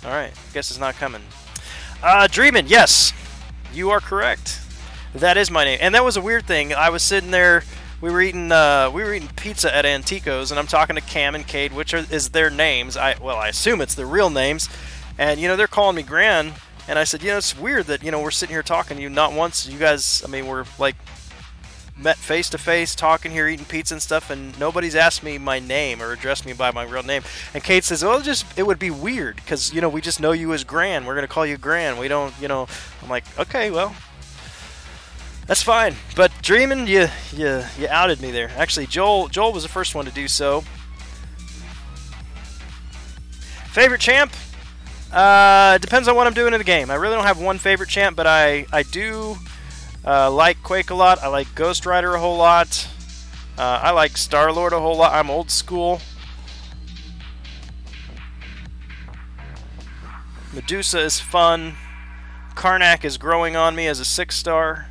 Alright, guess it's not coming. Dreamin', yes! You are correct. That is my name. And that was a weird thing. I was sitting there, we were eating pizza at Antico's, and I'm talking to Cam and Cade, which is their names. Well, I assume it's their real names. And, you know, they're calling me Gran. And I said, you know, it's weird that, you know, we're sitting here talking to you. Not once, you guys, I mean, we're like met face to face, talking here, eating pizza and stuff, and nobody's asked me my name or addressed me by my real name. And Kate says, well, it would be weird because, you know, we just know you as Gran. We're going to call you Gran. We don't, you know. I'm like, okay, well, that's fine. But Dreamin', you outed me there. Actually, Joel was the first one to do so. Favorite champ? Depends on what I'm doing in the game. I really don't have one favorite champ, but I do like Quake a lot. I like Ghost Rider a whole lot. I like Star-Lord a whole lot. I'm old school. Medusa is fun. Karnak is growing on me as a 6-star.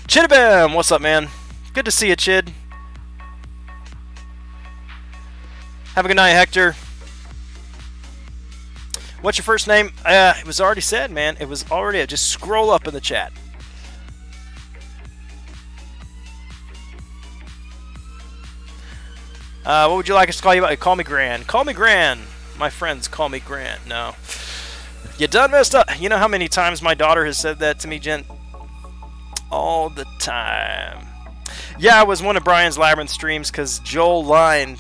Chidabam! What's up, man? Good to see you, Chid. Have a good night, Hector. What's your first name? It was already said, man. It was already. Just scroll up in the chat. What would you like us to call you? Call me Gran. Call me Gran. My friends call me Gran. No. You done messed up. You know how many times my daughter has said that to me, Jen? All the time. Yeah, it was one of Brian's Labyrinth streams because Joel Line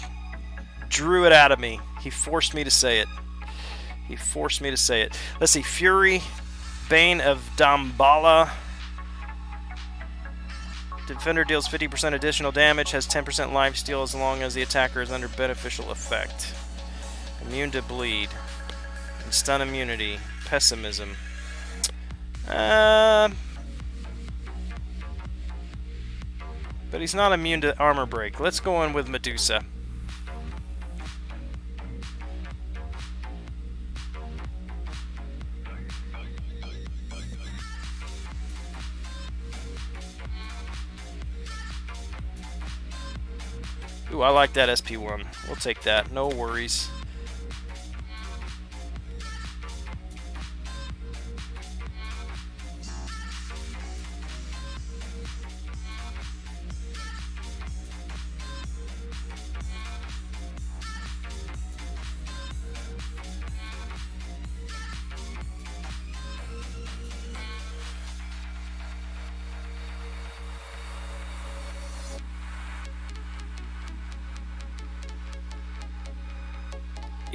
drew it out of me. He forced me to say it. He forced me to say it. Let's see. Fury, Bane of Damballa. Defender deals 50% additional damage, has 10% lifesteal as long as the attacker is under beneficial effect. Immune to bleed. And stun immunity. Pessimism. But he's not immune to armor break. Let's go in with Medusa. Ooh, I like that SP1. We'll take that. No worries.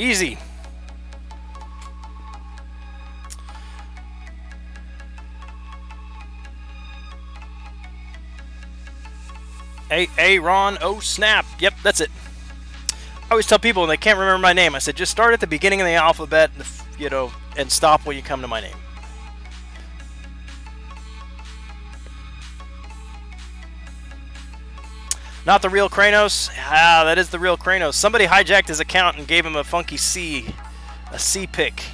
Easy. Ron, oh snap. Yep, that's it. I always tell people when they can't remember my name, I said just start at the beginning of the alphabet, you know, and stop when you come to my name. Not the real Kranos? Ah, that is the real Kranos. Somebody hijacked his account and gave him a funky C. A C pick.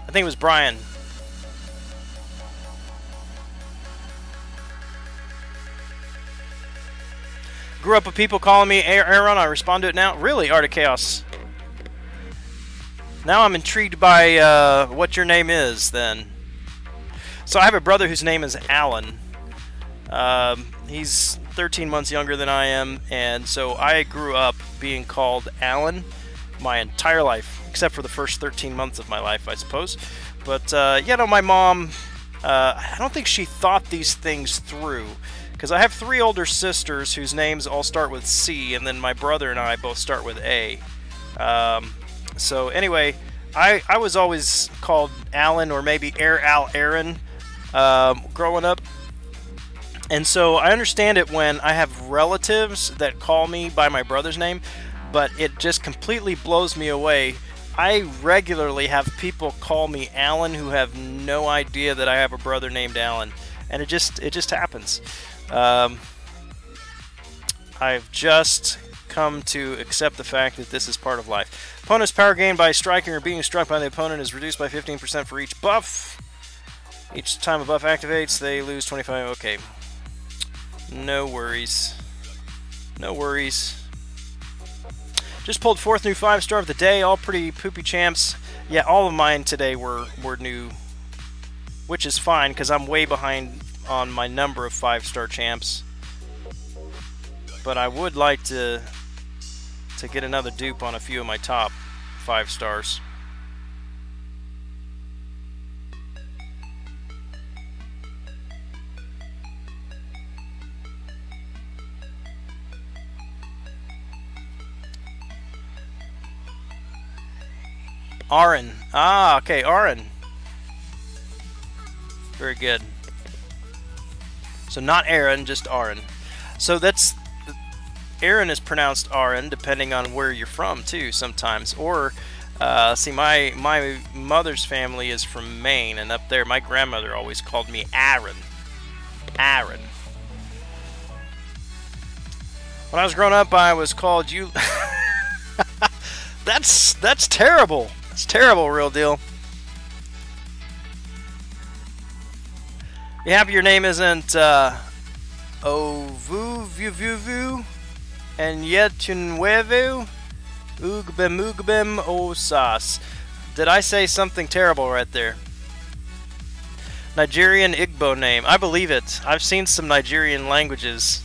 I think it was Brian. Grew up with people calling me Aaron. I respond to it now. Really, Art of Chaos? Now I'm intrigued by what your name is, then. So I have a brother whose name is Alan. He's 13 months younger than I am, and so I grew up being called Alan my entire life, except for the first 13 months of my life, I suppose. But, you know, my mom, I don't think she thought these things through, because I have 3 older sisters whose names all start with C, and then my brother and I both start with A. So anyway, I was always called Alan, or maybe Aaron, growing up. And so I understand it when I have relatives that call me by my brother's name, but it just completely blows me away. I regularly have people call me Alan who have no idea that I have a brother named Alan, and it just happens. I've just come to accept the fact that this is part of life. Opponent's power gained by striking or being struck by the opponent is reduced by 15% for each buff. Each time a buff activates, they lose 25. Okay. No worries. No worries. Just pulled 4th new 5-star of the day. All pretty poopy champs. Yeah, all of mine today were new, which is fine because I'm way behind on my number of 5-star champs. But I would like to get another dupe on a few of my top 5 stars. Aaron. Ah, okay, Aaron. Very good. So not Aaron, just Aaron. So that's... Aaron is pronounced Aaron, depending on where you're from, too, sometimes. Or, see, my mother's family is from Maine, and up there, my grandmother always called me Aaron. Aaron. When I was growing up, I was called you... That's terrible. It's terrible, real deal. You happy your name isn't Ovu and Yetunwevu Ugbem Osas. Did I say something terrible right there? Nigerian Igbo name. I believe it. I've seen some Nigerian languages.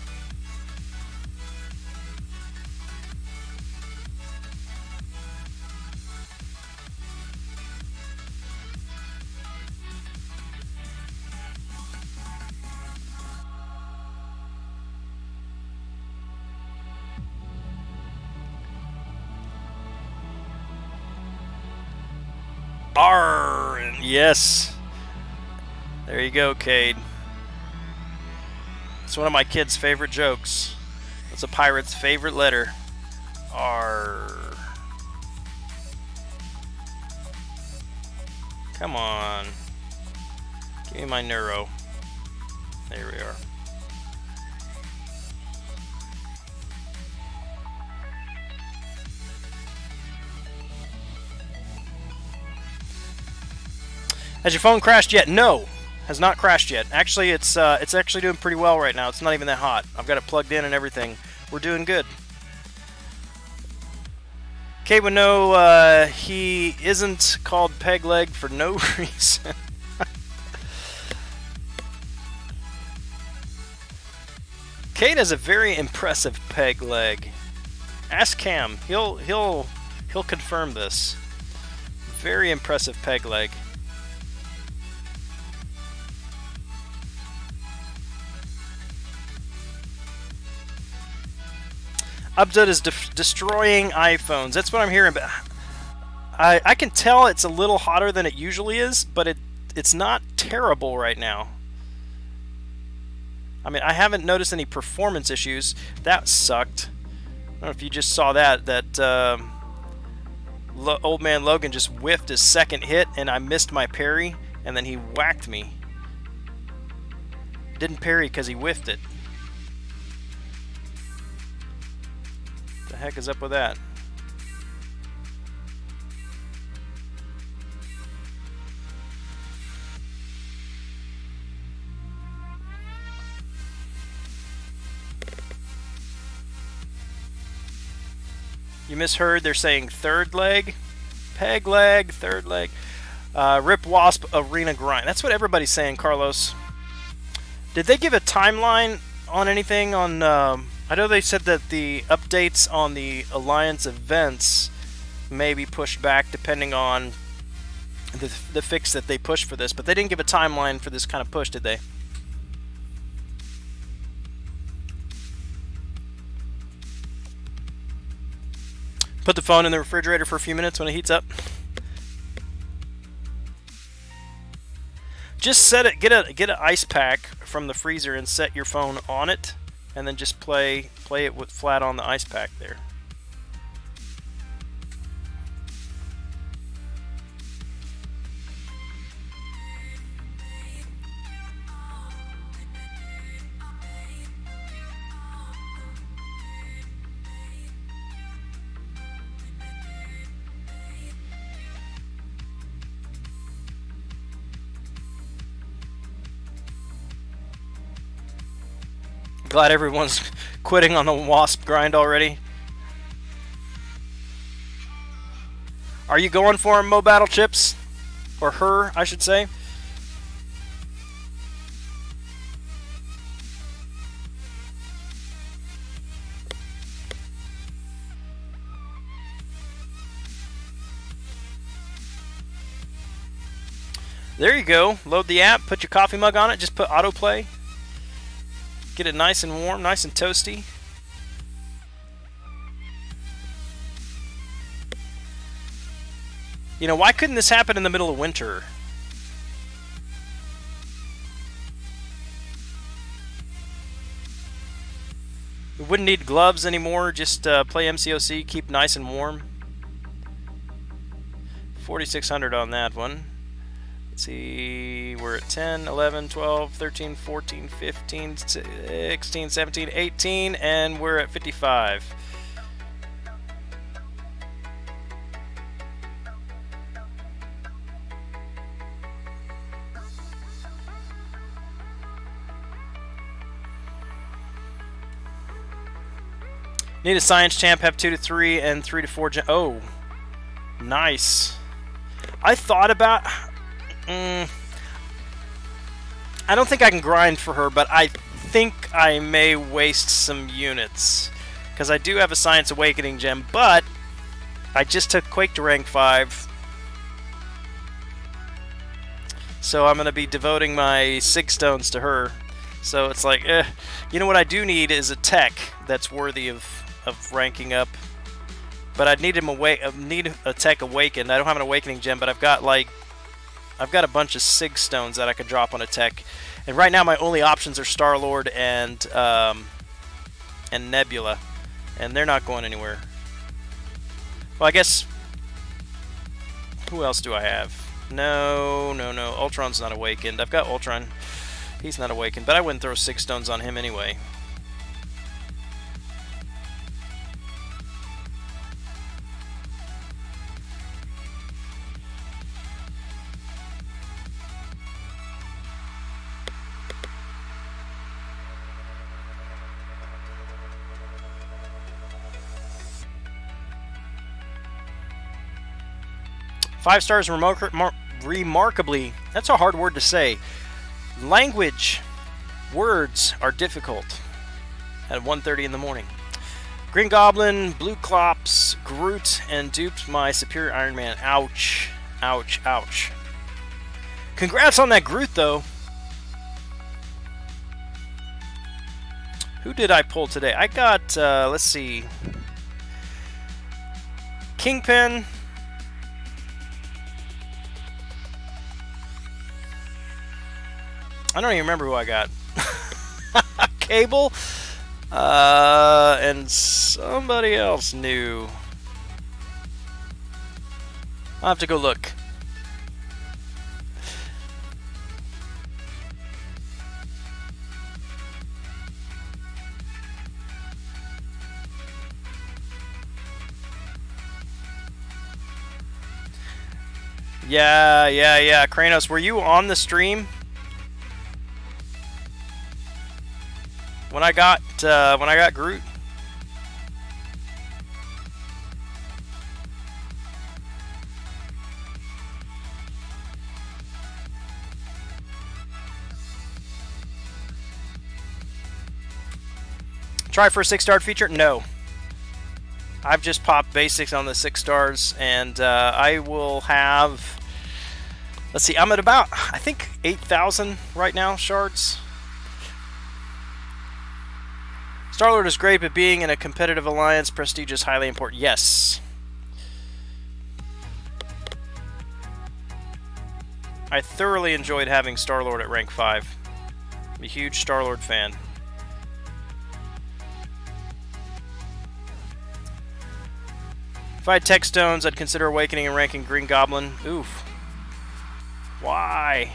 Yes. There you go, Cade. It's one of my kids' favorite jokes. It's a pirate's favorite letter. R. Come on. Give me my neuro. There we are. Has your phone crashed yet? No, has not crashed yet. Actually, it's actually doing pretty well right now. It's not even that hot. I've got it plugged in and everything. We're doing good. Kate would know he isn't called peg leg for no reason. Kate has a very impressive peg leg. Ask Cam. He'll confirm this. Very impressive peg leg. Update is destroying iPhones. That's what I'm hearing. But I can tell it's a little hotter than it usually is, but it's not terrible right now. I mean, I haven't noticed any performance issues. That sucked. I don't know if you just saw that old man Logan just whiffed his second hit, and I missed my parry, and then he whacked me. Didn't parry because he whiffed it. The heck is up with that? You misheard. They're saying third leg, peg leg, third leg. Rip Wasp Arena Grind. That's what everybody's saying, Carlos. Did they give a timeline on anything on... I know they said that the updates on the Alliance events may be pushed back depending on the fix that they push for this, but they didn't give a timeline for this kind of push, did they? Put the phone in the refrigerator for a few minutes when it heats up. Just set it, get an ice pack from the freezer and set your phone on it, and then just play it with flat on the ice pack there. Glad everyone's quitting on the Wasp grind already. Are you going for him, Mo Battle Chips? Or her, I should say. There you go. Load the app, put your coffee mug on it, just put autoplay. Get it nice and warm, nice and toasty. You know, why couldn't this happen in the middle of winter? We wouldn't need gloves anymore, just play MCOC, keep nice and warm. 4,600 on that one. Let's see, we're at 10, 11, 12, 13, 14, 15, 16, 17, 18, and we're at 55. Need a science champ, have 2 to 3 and 3 to 4. Oh, nice. I thought about... I don't think I can grind for her, but I think I may waste some units. Because I do have a Science Awakening gem, but I just took Quake to rank 5. So I'm going to be devoting my Sig Stones to her. So it's like, you know what I do need is a tech that's worthy of ranking up. But I'd need need a tech awakened. I don't have an Awakening gem, but I've got a bunch of Sig Stones that I can drop on a tech. And right now my only options are Star-Lord and Nebula. And they're not going anywhere. Well, I guess... Who else do I have? No. Ultron's not awakened. I've got Ultron. He's not awakened, but I wouldn't throw Sig Stones on him anyway. Five stars remarkably. That's a hard word to say. Language. Words are difficult. At 1:30 in the morning. Green Goblin, Blue Clops, Groot, and duped my Superior Iron Man. Ouch. Ouch. Ouch. Congrats on that Groot, though. Who did I pull today? I got, let's see. Kingpin. I don't even remember who I got. Cable, and somebody else new. I'll have to go look. Yeah. Kranos, were you on the stream? When I got Groot. Try for a 6-star feature? No. I've just popped basics on the 6 stars, and I will have... Let's see, I'm at about, I think, 8,000 right now, shards. Star-Lord is great, but being in a competitive alliance, prestige is highly important. Yes. I thoroughly enjoyed having Star-Lord at rank 5. I'm a huge Star-Lord fan. If I had tech stones, I'd consider awakening and ranking Green Goblin. Oof. Why?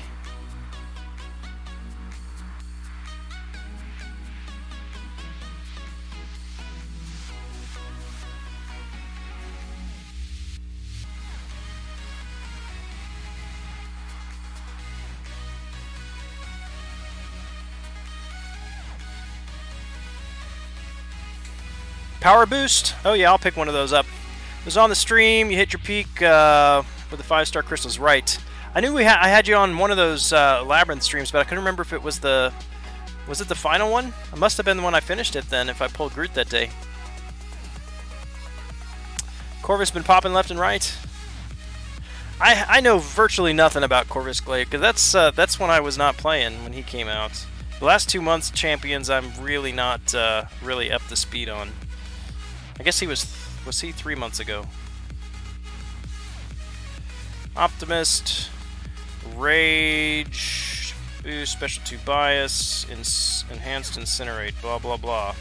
Power boost? Oh yeah, I'll pick one of those up. It was on the stream. You hit your peak with the 5-star crystals, right? I knew I had you on one of those labyrinth streams, but I couldn't remember if it was the... Was it the final one? It must have been the one I finished it then, if I pulled Groot that day. Corvus been popping left and right. I know virtually nothing about Corvus Glaive, because that's when I was not playing when he came out. The last 2 months champions I'm really not really up to speed on. I guess he was he 3 months ago? Optimist, Rage, Boost, Special 2 Bias, Enhanced Incinerate, blah blah blah.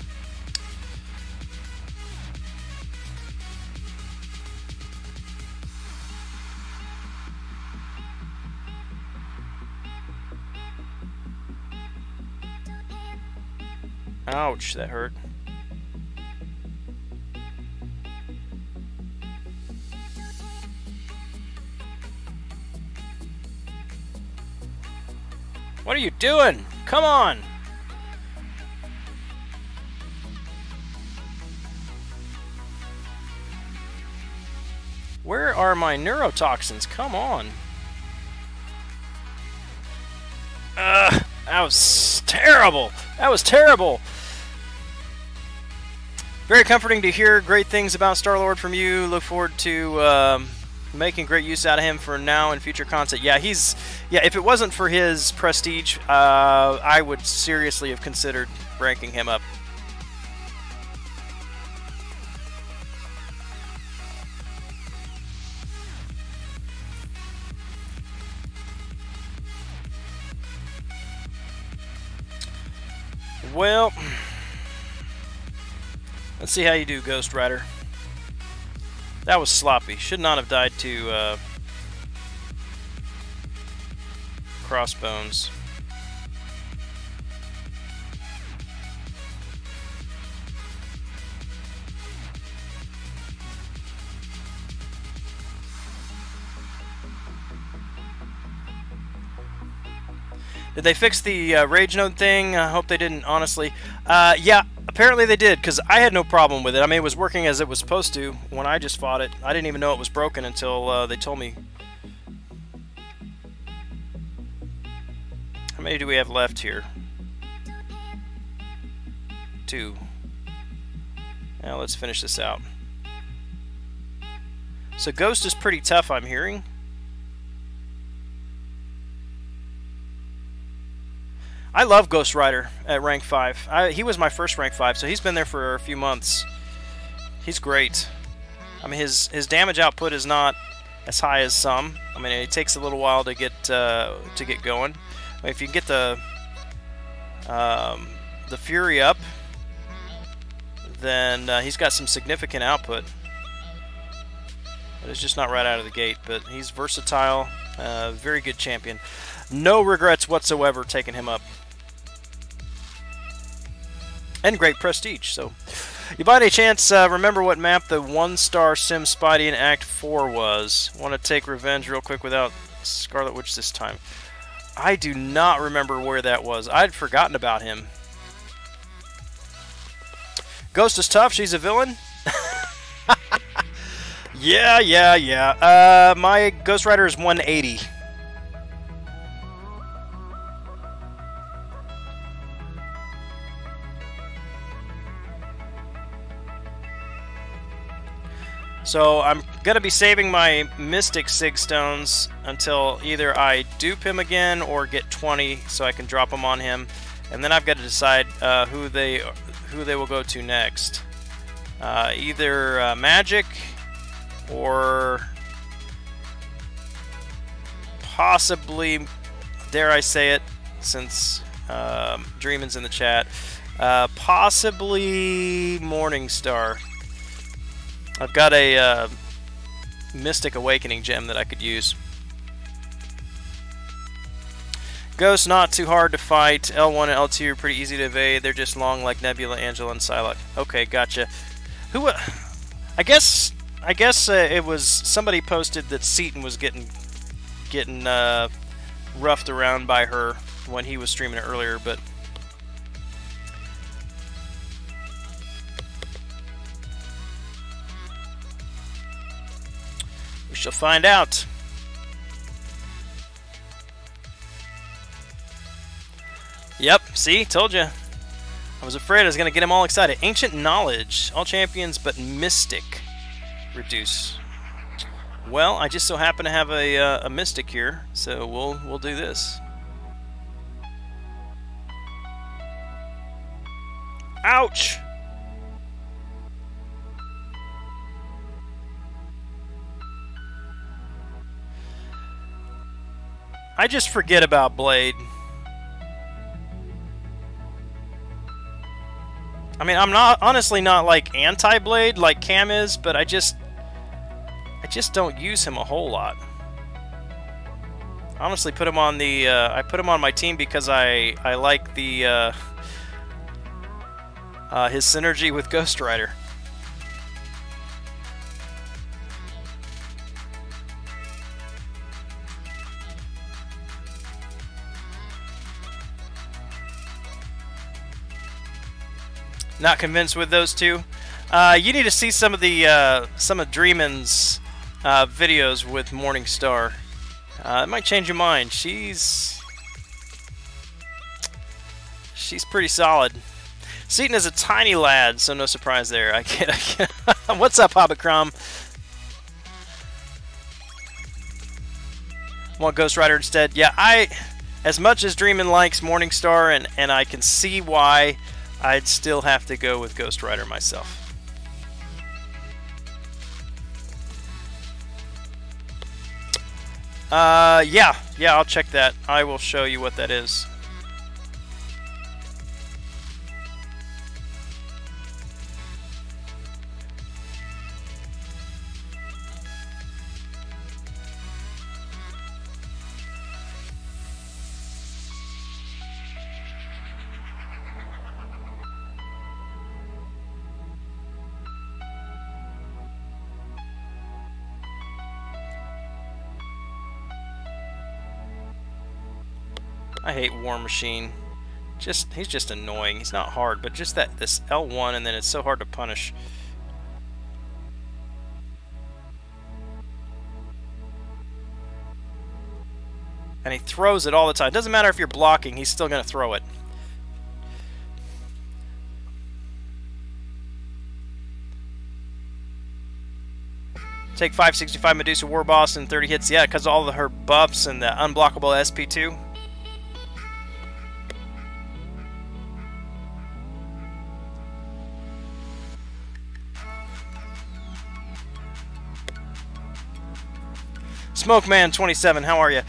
Ouch, that hurt. What are you doing? Come on! Where are my neurotoxins? Come on! That was terrible! That was terrible! Very comforting to hear great things about Star-Lord from you. Look forward to making great use out of him for now and future content. Yeah, if it wasn't for his prestige, I would seriously have considered ranking him up. Well, let's see how you do, Ghost Rider. That was sloppy. Should not have died to crossbones. Did they fix the rage node thing? I hope they didn't, honestly. Yeah, apparently they did, because I had no problem with it. I mean, it was working as it was supposed to when I just fought it. I didn't even know it was broken until they told me. How many do we have left here? 2. Now let's finish this out. So Ghost is pretty tough, I'm hearing. I love Ghost Rider at rank 5. He was my first rank 5, so he's been there for a few months. He's great. I mean, his damage output is not as high as some. I mean, it takes a little while to get going. I mean, if you get the Fury up, then he's got some significant output. But it's just not right out of the gate. But he's versatile, very good champion. No regrets whatsoever taking him up. And great prestige. So, you by any chance remember what map the 1-star Sim Spidey in Act 4 was? Want to take revenge real quick without Scarlet Witch this time? I do not remember where that was. I'd forgotten about him. Ghost is tough. She's a villain. Yeah. My Ghost Rider is 180. So I'm going to be saving my Mystic Sig Stones until either I dupe him again or get 20 so I can drop them on him. And then I've got to decide who they will go to next. Either Magic or possibly, dare I say it, since Dreamin's in the chat, possibly Morningstar. I've got a Mystic Awakening gem that I could use. Ghost not too hard to fight. L1 and L2 are pretty easy to evade. They're just long like Nebula, Angela, and Psylocke. Okay, gotcha. Who? I guess it was somebody posted that Seaton was getting roughed around by her when he was streaming it earlier, but. We shall find out. Yep, see? Told you. I was afraid I was going to get him all excited. Ancient Knowledge. All champions but Mystic reduce. Well, I just so happen to have a Mystic here, so we'll do this. Ouch! I just forget about Blade. I mean, I'm honestly not like anti-Blade like Cam is, but I just don't use him a whole lot. Honestly, put him on the I put him on my team because I like the his synergy with Ghost Rider. Not convinced with those two. You need to see some of Dreamin's videos with Morningstar. It might change your mind. She's pretty solid. Seaton is a tiny lad, so no surprise there. I can't. What's up, Hobbitcrom? Want Ghost Rider instead? Yeah, as much as Dreamin likes Morningstar, and I can see why, I'd still have to go with Ghost Rider myself. Yeah, I'll check that. I will show you what that is. I hate War Machine. He's just annoying. He's not hard, but just this L1, and then it's so hard to punish. And he throws it all the time. It doesn't matter if you're blocking, he's still going to throw it. Take 565 Medusa War Boss and 30 hits. Yeah, because of all of her buffs and the unblockable SP2. Smokeman27, how are you?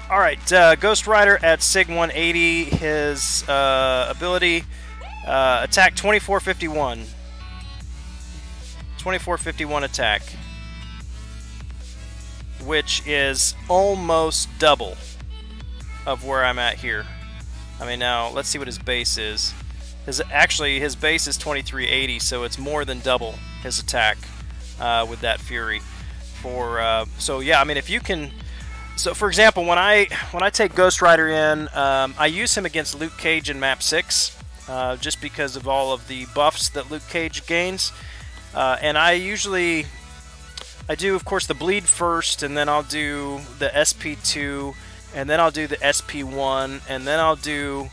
Alright, Ghost Rider at Sig 180, his ability, attack 2451. 2451 attack. Which is almost double of where I'm at here. I mean, now, let's see what his base is. Actually, his base is 2380, so it's more than double his attack with that Fury. So yeah, I mean, if you can, so for example, when I take Ghost Rider in, I use him against Luke Cage in map 6, just because of all of the buffs that Luke Cage gains, and I do of course the bleed first, and then I'll do the SP2, and then I'll do the SP1, and then I'll do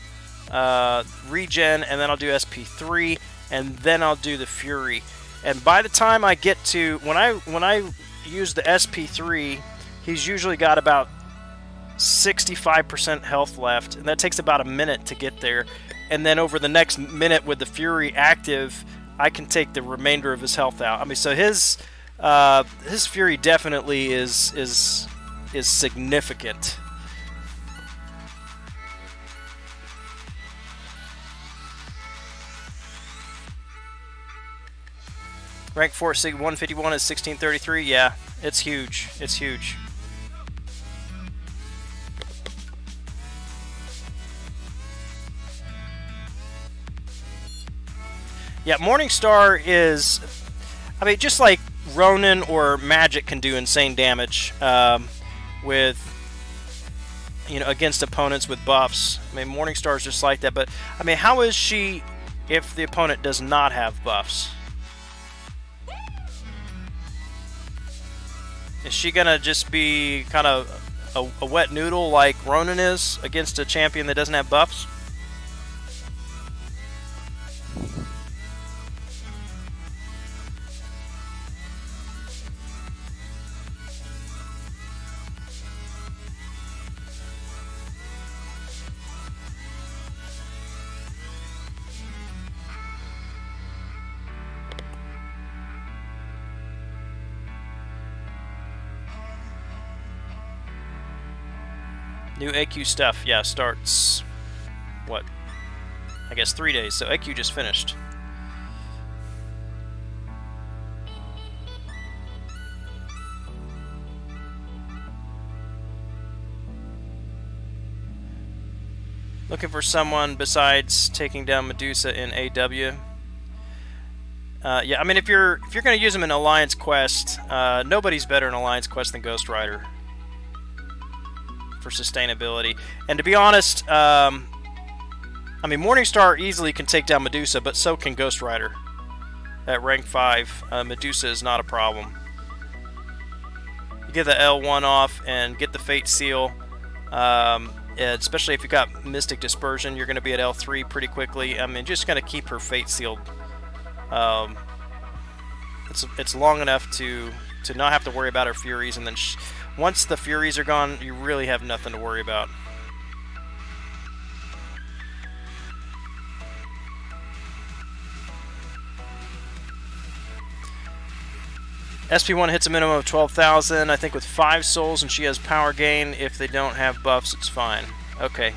regen, and then I'll do SP3, and then I'll do the Fury. And by the time I get to when I use the SP3, he's usually got about 65% health left, and that takes about a minute to get there. And then over the next minute with the Fury active, I can take the remainder of his health out. I mean, so his Fury definitely is significant. Rank 4 Sig 151 is 1633. Yeah, it's huge. It's huge. Yeah, Morningstar is, I mean, just like Ronin or Magic can do insane damage with, you know, against opponents with buffs. I mean, Morningstar is just like that. But I mean, how is she if the opponent does not have buffs? Is she gonna just be kind of a wet noodle like Ronin is against a champion that doesn't have buffs? New AQ stuff, yeah, starts, what, I guess 3 days, so AQ just finished. Looking for someone besides taking down Medusa in AW. Yeah, I mean, if you're going to use them in Alliance Quest, nobody's better in Alliance Quest than Ghost Rider for sustainability. And to be honest, I mean, Morningstar easily can take down Medusa, but so can Ghost Rider. At rank 5, Medusa is not a problem. You get the L1 off and get the Fate Seal, especially if you got Mystic Dispersion, you're going to be at L3 pretty quickly. I mean, just going to keep her Fate Sealed. It's long enough to not have to worry about her Furies, and then once the Furies are gone, you really have nothing to worry about. SP1 hits a minimum of 12,000, I think with 5 souls, and she has power gain. If they don't have buffs, it's fine. Okay.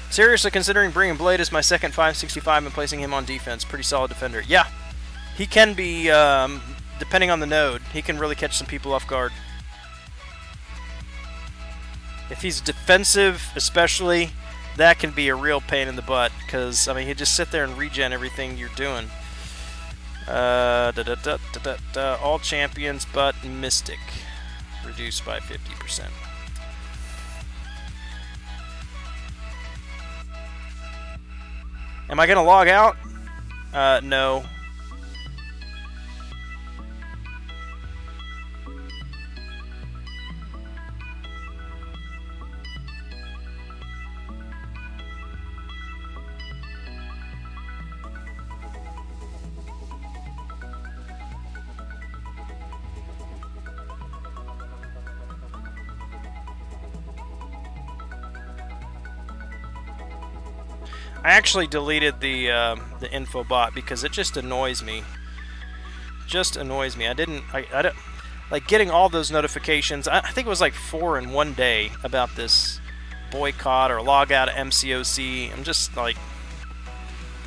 Seriously considering bringing Blade as my second 565 and placing him on defense. Pretty solid defender. Yeah, he can be, depending on the node, he can really catch some people off guard. If he's defensive, especially, that can be a real pain in the butt, because, I mean, he'd just sit there and regen everything you're doing. All champions but Mystic. Reduced by 50%. Am I going to log out? No. I actually deleted the info bot because it just annoys me. Just annoys me. I don't like getting all those notifications. I think it was like 4 in one day about this boycott or log out of MCOC. I'm just like,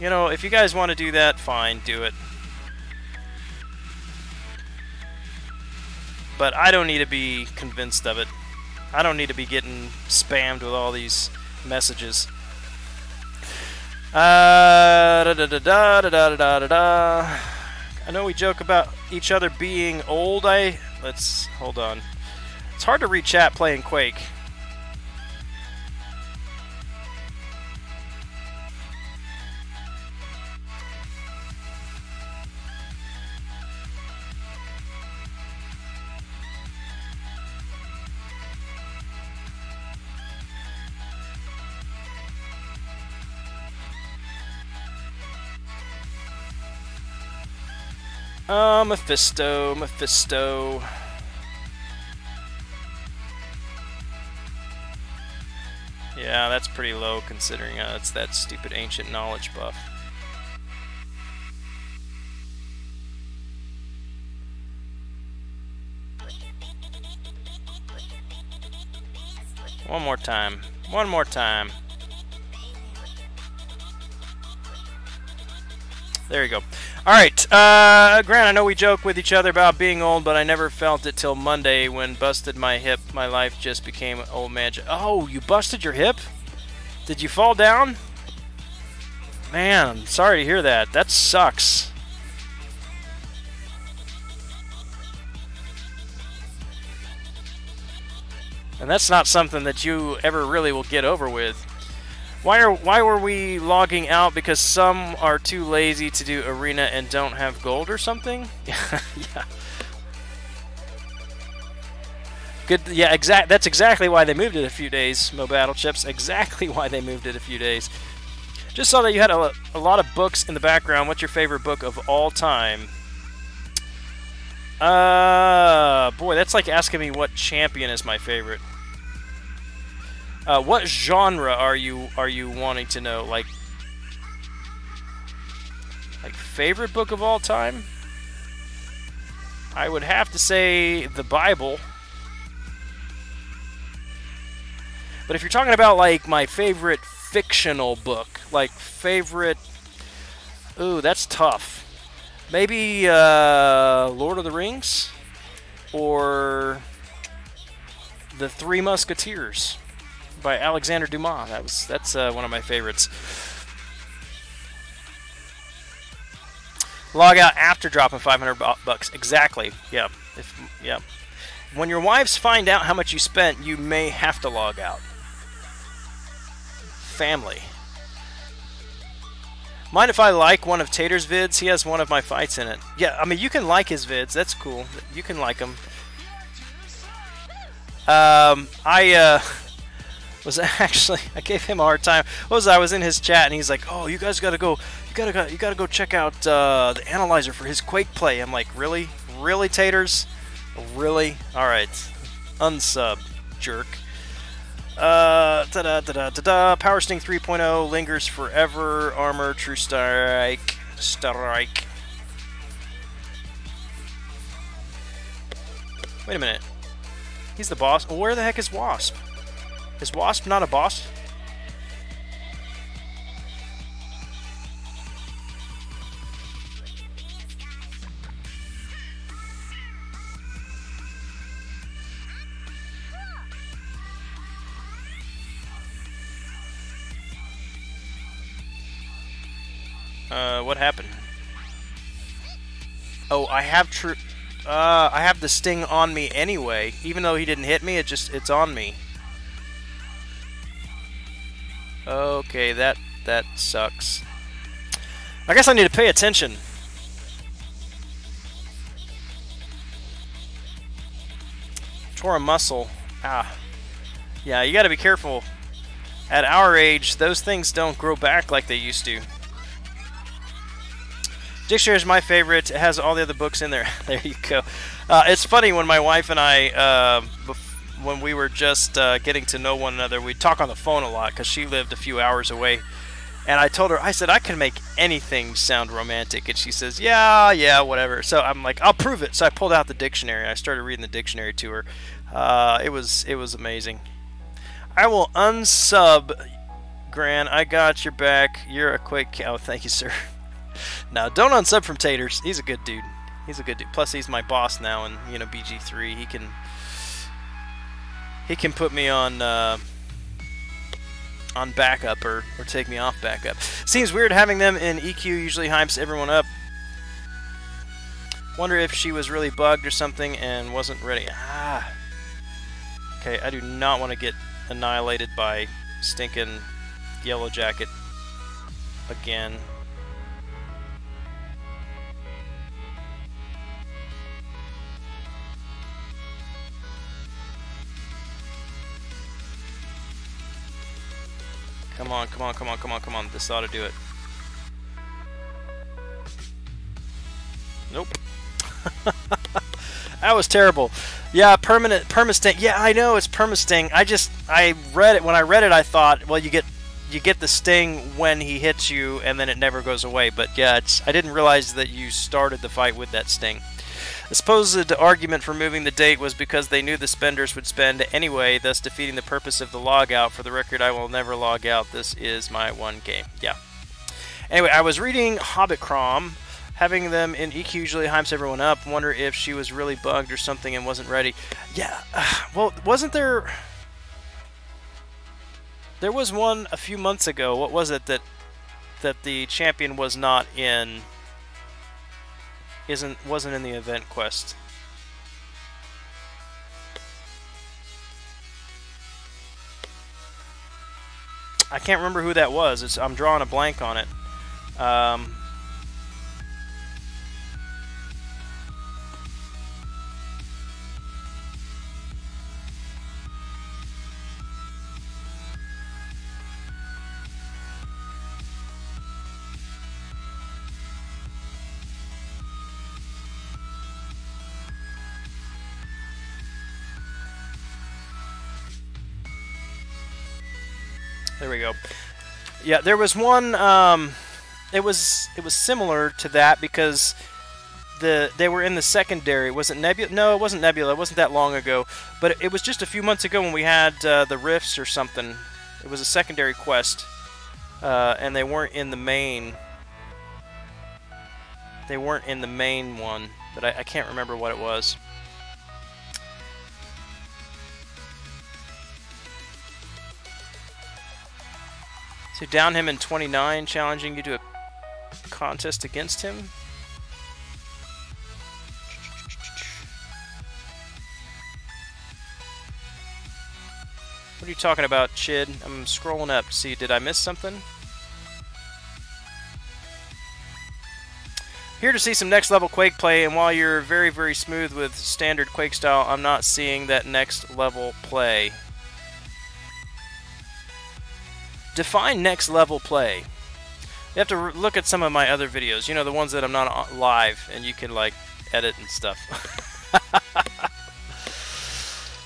you know, if you guys want to do that, fine, do it. But I don't need to be convinced of it. I don't need to be getting spammed with all these messages. I know we joke about each other being old. Let's hold on. It's hard to read chat playing Quake. Mephisto. Yeah, that's pretty low considering it's that stupid ancient knowledge buff. One more time. One more time. There you go. Alright, Gran, I know we joke with each other about being old, but I never felt it till Monday when busted my hip. My life just became old man. Oh, you busted your hip? Did you fall down? Man, I'm sorry to hear that. That sucks. And that's not something that you ever really will get over with. Why were we logging out? Because some are too lazy to do arena and don't have gold or something? Yeah. Good. Yeah, that's exactly why they moved it a few days, Mo Battle Chips. Exactly why they moved it a few days. Just saw that you had a lot of books in the background. What's your favorite book of all time? Boy, that's like asking me what champion is my favorite. What genre are you wanting to know? Like favorite book of all time? I would have to say the Bible. But if you're talking about like my favorite fictional book, like favorite, ooh, that's tough. Maybe Lord of the Rings or The Three Musketeers by Alexander Dumas. That's one of my favorites. Log out after dropping 500 bucks. Exactly. Yeah. Yeah. When your wives find out how much you spent, you may have to log out. Family. Mind if I like one of Tater's vids? He has one of my fights in it. Yeah, I mean, you can like his vids. That's cool. You can like them. I gave him a hard time. I was in his chat and he's like, "Oh, you guys gotta go. You gotta go check out the analyzer for his Quake play." I'm like, "Really, really, Taters, really? All right, unsub, jerk." Power Sting 3.0 lingers forever. Armor, True Strike. Wait a minute. He's the boss. Where the heck is Wasp? Is Wasp not a boss? What happened? Oh, I have I have the sting on me anyway. Even though he didn't hit me, it's on me. Okay, that sucks. I guess I need to pay attention. Tore a muscle. Ah. Yeah, you gotta be careful. At our age, those things don't grow back like they used to. Dictionary is my favorite. It has all the other books in there. There you go. It's funny when my wife and I, when we were just getting to know one another, we'd talk on the phone a lot because she lived a few hours away. And I told her, I said, I can make anything sound romantic. And she says, yeah, whatever. So I'm like, I'll prove it. So I pulled out the dictionary. I started reading the dictionary to her. It was amazing. I will unsub, Gran. I got your back. You're a quick cow. Thank you, sir. Now, don't unsub from Taters. He's a good dude. He's a good dude. Plus, he's my boss now, and you know, BG3. He can put me on backup or take me off backup. Seems weird having them in EQ. Usually hypes everyone up. Wonder if she was really bugged or something and wasn't ready. Ah. Okay, I do not want to get annihilated by stinking Yellow Jacket again. Come on, come on, come on, come on, come on. This ought to do it. Nope. That was terrible. Yeah, permasting. Yeah, I know it's permasting. I read it. When I read it, I thought, well, you get the sting when he hits you, and then it never goes away. But yeah, I didn't realize that you started the fight with that sting. The supposed argument for moving the date was because they knew the spenders would spend anyway, thus defeating the purpose of the log out. For the record, I will never log out. This is my one game. Yeah. Anyway, I was reading Hobbit Crom. Having them in EQ usually hypes everyone up. Wonder if she was really bugged or something and wasn't ready. Yeah. Well, wasn't there... There was one a few months ago. What was it that the champion was not in... wasn't in the event quest? I can't remember who that was. I'm drawing a blank on it. There we go. Yeah, there was one. It was similar to that because they were in the secondary. Was it Nebula? No, it wasn't Nebula. It wasn't that long ago. But it was just a few months ago when we had the Rifts or something. It was a secondary quest, and they weren't in the main. They weren't in the main one, but I can't remember what it was. So down him in 29, challenging you to a contest against him. What are you talking about, Chid? I'm scrolling up to see, did I miss something? Here to see some next level Quake play, and while you're very, very smooth with standard Quake style, I'm not seeing that next level play. Define next level play. You have to look at some of my other videos. You know, the ones that I'm not live and you can, like, edit and stuff.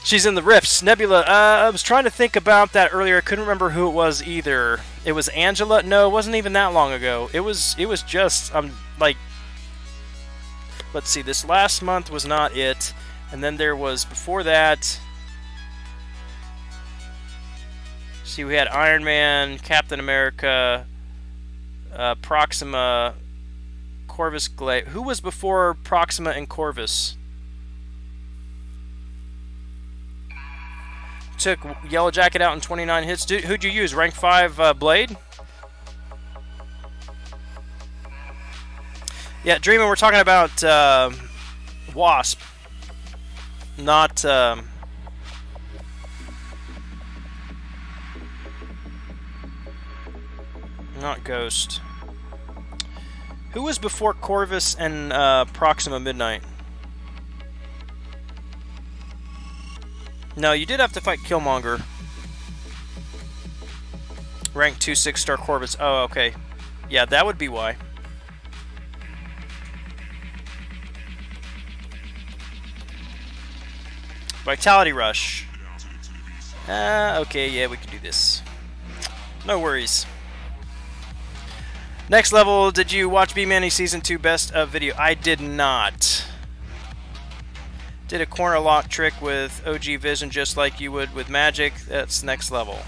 She's in the Rifts. Nebula. I was trying to think about that earlier. I couldn't remember who it was either. It was Angela? No, it wasn't even that long ago. It was just, like... Let's see, this last month was not it. And then there was, before that... See, we had Iron Man, Captain America, Proxima, Corvus Glaive. Who was before Proxima and Corvus? Took Yellow Jacket out in 29 hits. Who'd you use? Rank 5 Blade? Yeah, Dreamin', we're talking about Wasp. Not... Not Ghost. Who was before Corvus and Proxima Midnight? No, you did have to fight Killmonger. Rank 2, 6-star Corvus. Oh, okay. Yeah, that would be why. Vitality Rush. Okay, yeah, we can do this. No worries. Next level, did you watch B-Manny Season 2 Best of Video? I did not. Did a corner lock trick with OG Vision just like you would with Magic. That's next level.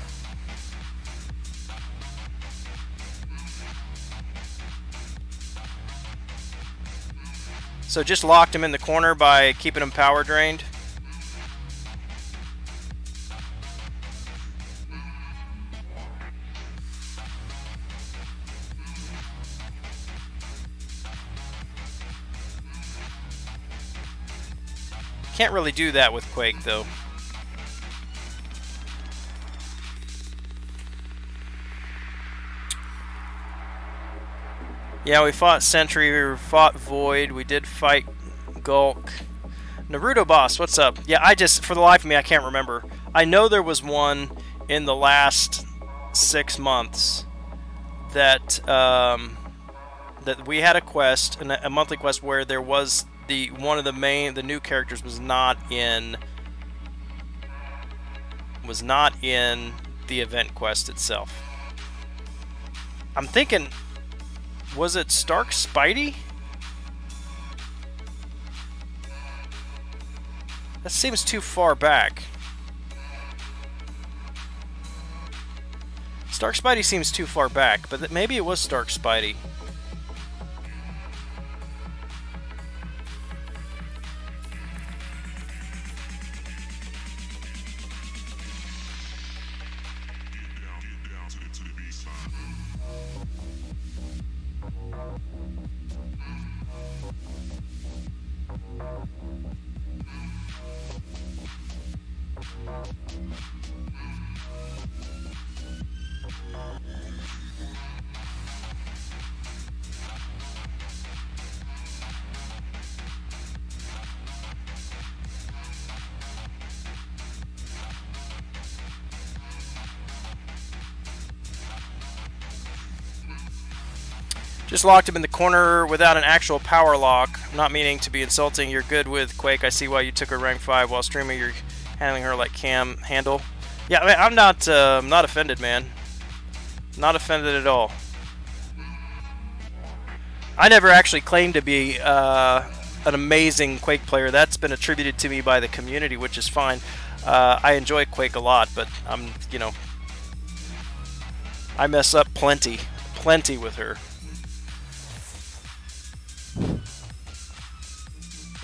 So just locked him in the corner by keeping him power drained. Can't really do that with Quake, though. Yeah, we fought Sentry, we fought Void, we did fight Gulk. Naruto Boss, what's up? Yeah, for the life of me, I can't remember. I know there was one in the last 6 months that that we had a quest, a monthly quest, where there was one of the new characters was not in the event quest itself. I'm thinking, was it Stark Spidey? That seems too far back. Stark Spidey seems too far back, but maybe it was Stark Spidey. Just locked him in the corner without an actual power lock. I'm not meaning to be insulting. You're good with Quake. I see why you took her rank 5 while streaming. You're handling her like Cam handle. Yeah, I mean, I'm not offended, man. Not offended at all. I never actually claimed to be an amazing Quake player. That's been attributed to me by the community, which is fine. I enjoy Quake a lot, but you know, I mess up plenty with her.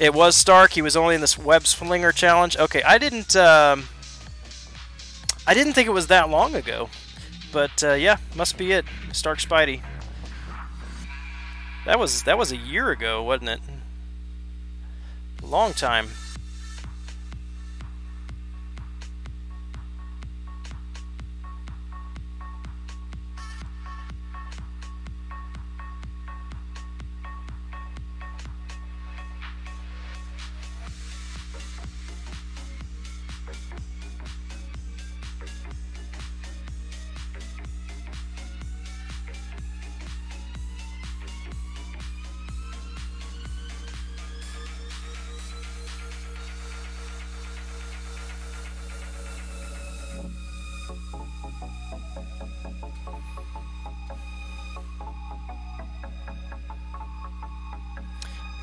It was Stark. He was only in this web slinger challenge. Okay, I didn't think it was that long ago, but yeah, must be it. Stark Spidey. That was a year ago, wasn't it? Long time.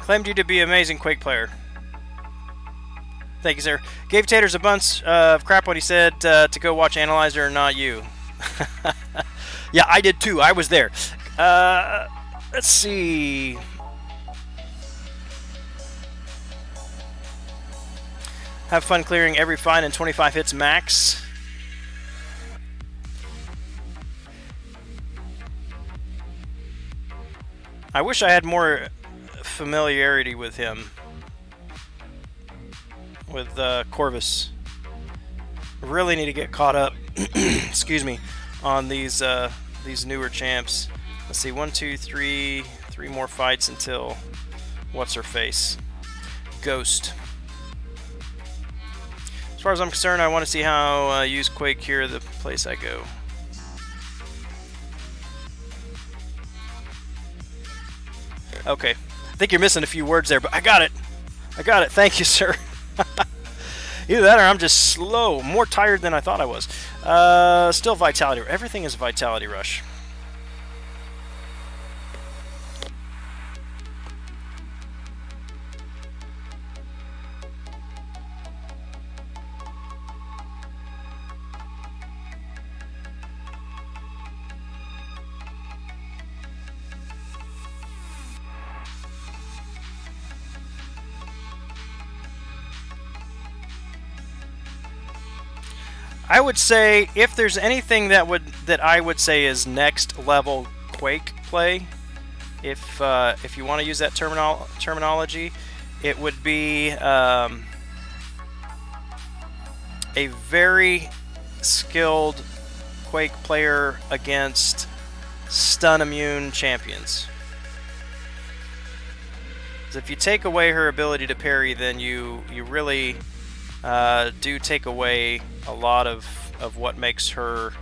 Claimed you to be an amazing Quake player. Thank you, sir. Gave Taters a bunch of crap when he said to go watch Analyzer, not you. Yeah, I did too. I was there. Let's see. Have fun clearing every fight in 25 hits max. I wish I had more familiarity with him, with Corvus. Really need to get caught up excuse me, on these newer champs. Let's see, 1 2 3 more fights until what's her face, Ghost. As far as I'm concerned, I want to see how I use Quake here the place I go. Okay, I think you're missing a few words there, but I got it. I got it. Thank you, sir. Either that or I'm just slow. More tired than I thought I was. Still Vitality. Everything is Vitality Rush. I would say if there's anything that I would say is next level Quake play, if you want to use that terminology, it would be a very skilled Quake player against stun immune champions. So if you take away her ability to parry, then you really do take away a lot of what makes her,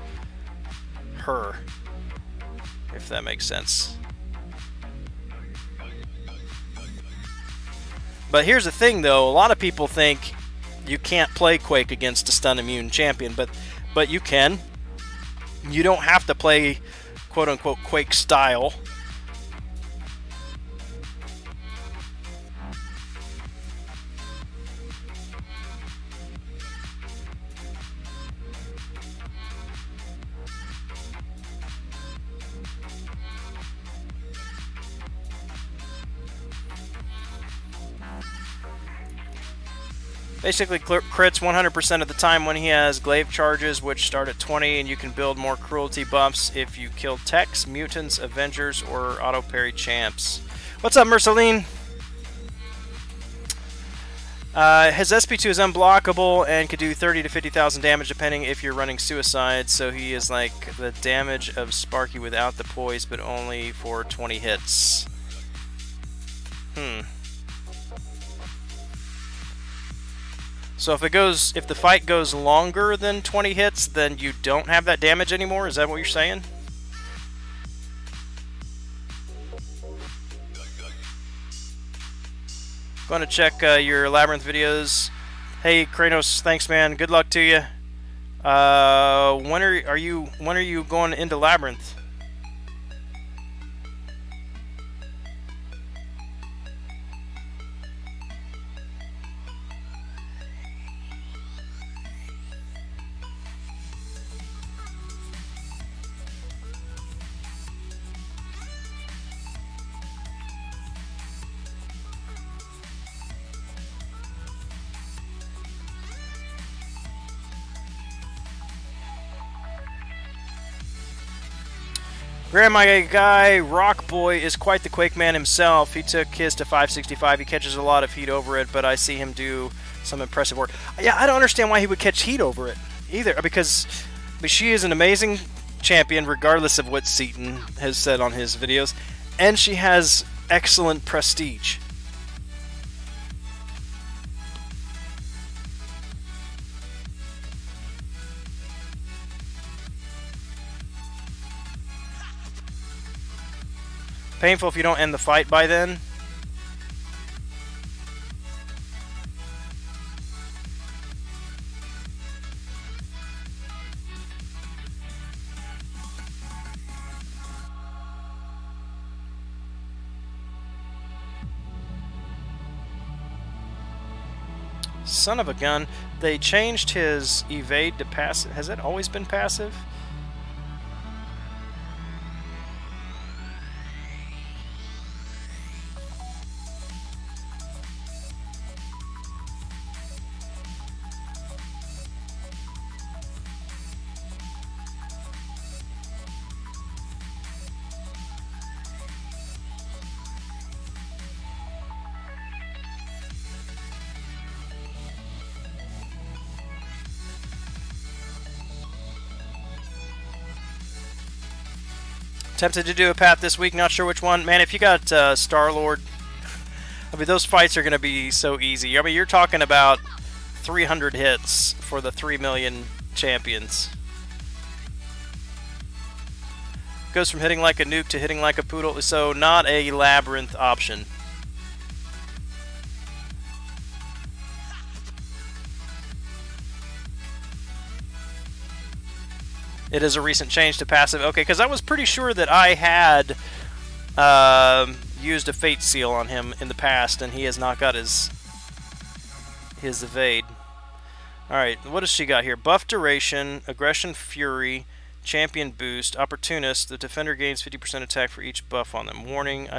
if that makes sense. But here's the thing, though. A lot of people think you can't play Quake against a stun immune champion, but you can. You don't have to play quote-unquote Quake style. Basically crits 100% of the time when he has glaive charges, which start at 20, and you can build more cruelty buffs if you kill techs, mutants, avengers, or auto parry champs. What's up, Merceline? His SP2 is unblockable and could do 30 to 50,000 damage depending if you're running suicide, so he is like the damage of Sparky without the poise, but only for 20 hits. So if the fight goes longer than 20 hits, then you don't have that damage anymore? Is that what you're saying? Going to check your Labyrinth videos. Hey Kranos, thanks man. Good luck to you. When are you going into Labyrinth? Gran, my guy, Rock Boy, is quite the Quake man himself. He took his to 565. He catches a lot of heat over it, but I see him do some impressive work. Yeah, I don't understand why he would catch heat over it either, because she is an amazing champion, regardless of what Seaton has said on his videos, and she has excellent prestige. Painful if you don't end the fight by then. Son of a gun. They changed his evade to passive. Has that always been passive? Tempted to do a path this week, not sure which one. Man, if you got Star-Lord, I mean, those fights are going to be so easy. I mean, you're talking about 300 hits for the 3 million champions. Goes from hitting like a nuke to hitting like a poodle, so not a Labyrinth option. It is a recent change to passive. Okay, because I was pretty sure that I had used a Fate Seal on him in the past, and he has not got his evade. Alright, what does she got here? Buff Duration, Aggression Fury, Champion Boost, Opportunist. The defender gains 50% attack for each buff on them. Warning,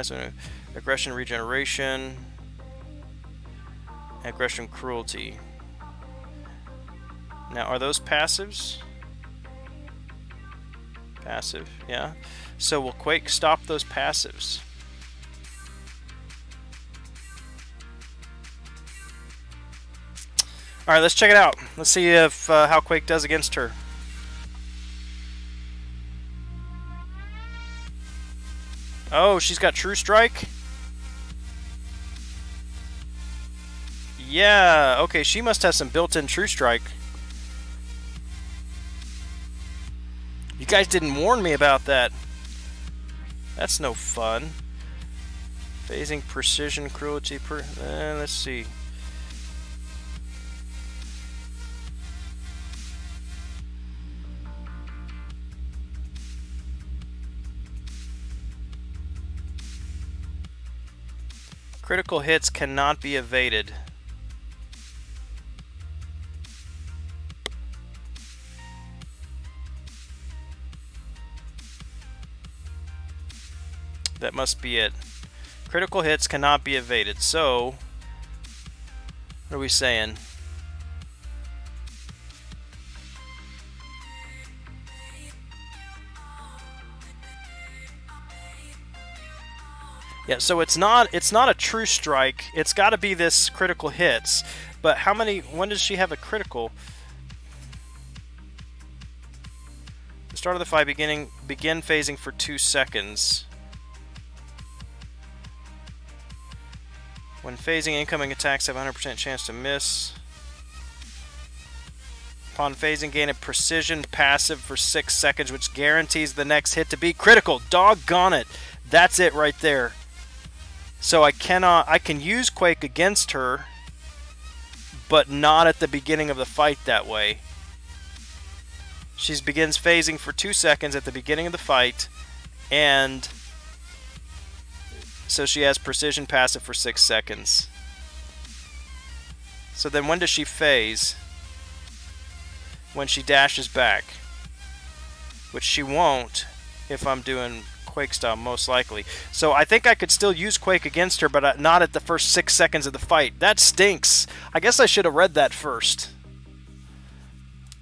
Aggression Regeneration, Aggression Cruelty. Now, are those passives? Passive, yeah. So will Quake stop those passives? Alright, let's check it out. Let's see if how Quake does against her. Oh, she's got True Strike? Yeah, okay, she must have some built-in True Strike. You guys didn't warn me about that. That's no fun. Phasing, precision, cruelty. Let's see. Critical hits cannot be evaded. That must be it. Critical hits cannot be evaded. So, what are we saying? Yeah, so it's not a true strike. It's got to be this critical hits. But how many? When does she have a critical? The start of the fight, begin phasing for 2 seconds. When phasing, incoming attacks have a 100% chance to miss. Upon phasing, gain a precision passive for 6 seconds, which guarantees the next hit to be critical. Doggone it. That's it right there. So I can use Quake against her, but not at the beginning of the fight that way. She begins phasing for 2 seconds at the beginning of the fight, and so she has precision passive for 6 seconds. So then when does she phase? When she dashes back. Which she won't if I'm doing Quake style, most likely. So I think I could still use Quake against her, but not at the first 6 seconds of the fight. That stinks. I guess I should have read that first.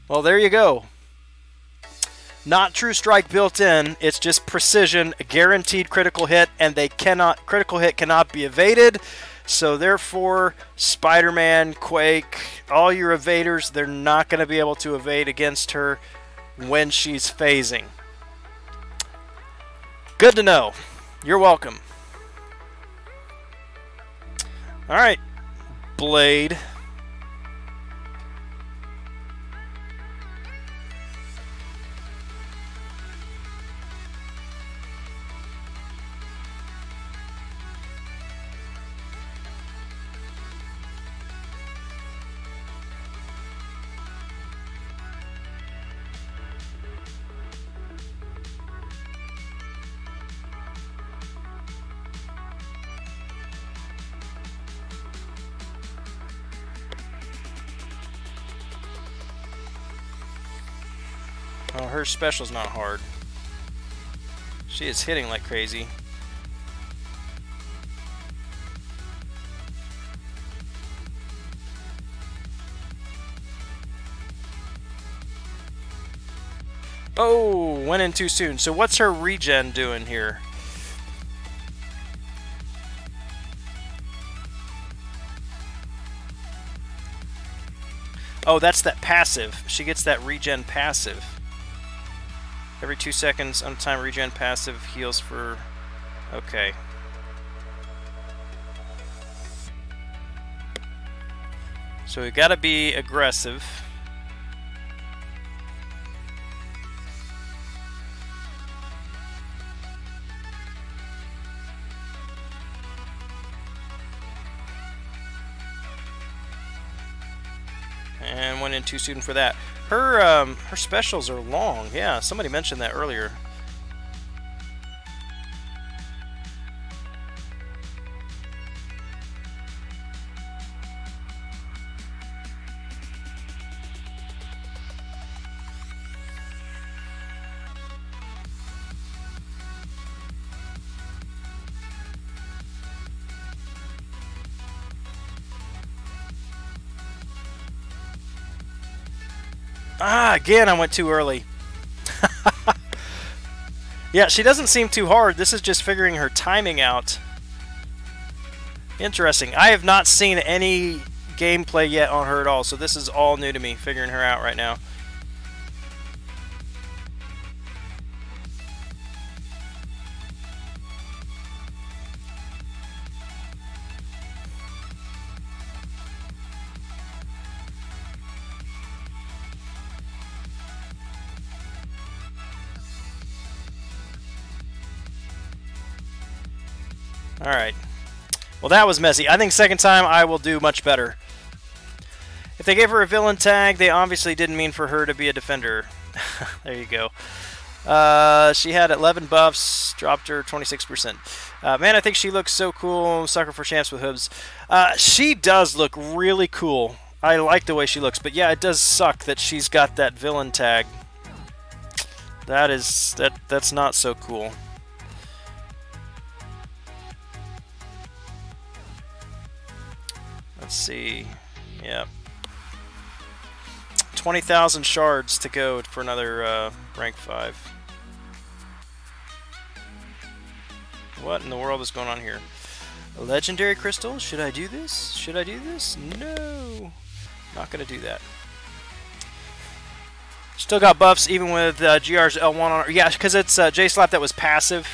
Well, there you go. Not true strike built in. It's just precision, a guaranteed critical hit, and critical hit cannot be evaded. So therefore, Spider-Man, Quake, all your evaders, they're not going to be able to evade against her when she's phasing. Good to know. You're welcome. Alright, Blade. Oh, her special's not hard. She is hitting like crazy. Oh, went in too soon. So what's her regen doing here? Oh, that's that passive. She gets that regen passive. Every 2 seconds, untimed regen passive heals for... Okay. So we gotta be aggressive. And went in too soon for that. Her specials are long. Yeah, somebody mentioned that earlier. Ah, again, I went too early. Yeah, she doesn't seem too hard. This is just figuring her timing out. Interesting. I have not seen any gameplay yet on her at all, so this is all new to me, figuring her out right now. Alright. Well, that was messy. I think second time I will do much better. If they gave her a villain tag, they obviously didn't mean for her to be a defender. There you go. She had 11 buffs, dropped her 26%. Man, I think she looks so cool. Sucker for champs with hooves. She does look really cool. I like the way she looks, but yeah, it does suck that she's got that villain tag. That's not so cool. Let's see. Yeah. 20,000 shards to go for another rank 5. What in the world is going on here? A legendary crystal? Should I do this? Should I do this? No. Not going to do that. Still got buffs even with GR's L1 on her. Yeah, because it's J-Slap that was passive.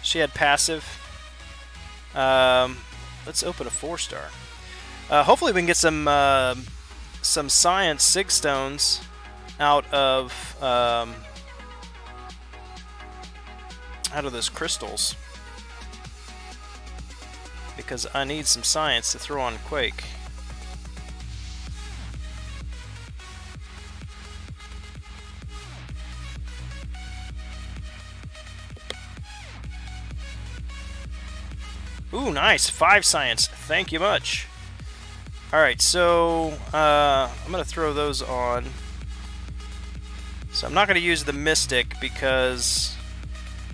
She had passive. Let's open a 4-star. Hopefully we can get some science sig stones out of those crystals, because I need some science to throw on Quake. Ooh, nice. 5 science. Thank you much. Alright, so I'm going to throw those on. So I'm not going to use the Mystic because,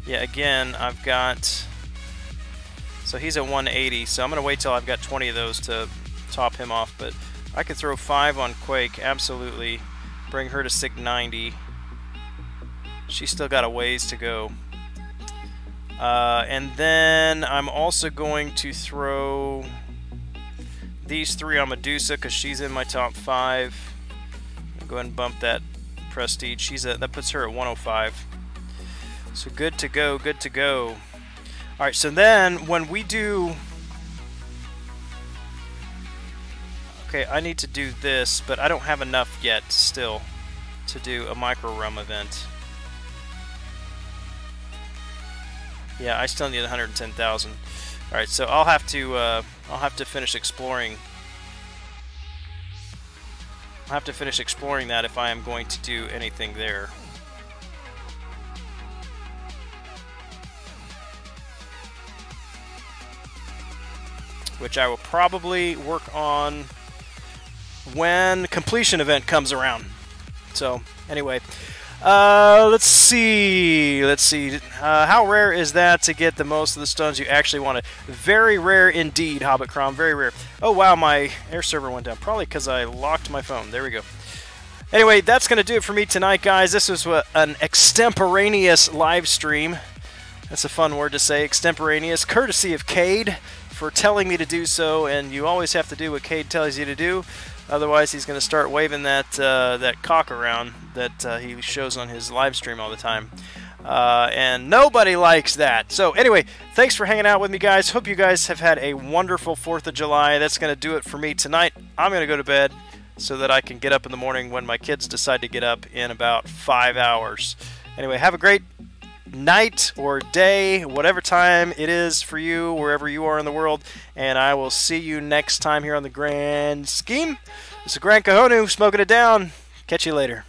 yeah, again, I've got... So he's at 180, so I'm going to wait till I've got 20 of those to top him off. But I could throw 5 on Quake, absolutely. Bring her to Sig 90. She's still got a ways to go. And then I'm also going to throw these 3 on Medusa because she's in my top 5. I'll go ahead and bump that prestige. That puts her at 105. So good to go, good to go. Alright, so then when we do... Okay, I need to do this, but I don't have enough yet still to do a micro realm event. Yeah, I still need 110,000. All right, so I'll have to finish exploring. I'll have to finish exploring that if I am going to do anything there. Which I will probably work on when completion event comes around. So anyway. Let's see. How rare is that to get the most of the stones you actually wanted? Very rare indeed, Hobbit Crom. Very rare. Oh, wow, my air server went down. Probably because I locked my phone. There we go. Anyway, that's going to do it for me tonight, guys. This was an extemporaneous live stream. That's a fun word to say, extemporaneous. Courtesy of Cade for telling me to do so, and you always have to do what Cade tells you to do. Otherwise, he's going to start waving that cock around that he shows on his live stream all the time. And nobody likes that. So anyway, thanks for hanging out with me, guys. Hope you guys have had a wonderful 4th of July. That's going to do it for me tonight. I'm going to go to bed so that I can get up in the morning when my kids decide to get up in about 5 hours. Anyway, have a great night or day, whatever time it is for you, wherever you are in the world, and I will see you next time here on the Grand Scheme. This is Gran Kahonu, smoking it down. Catch you later.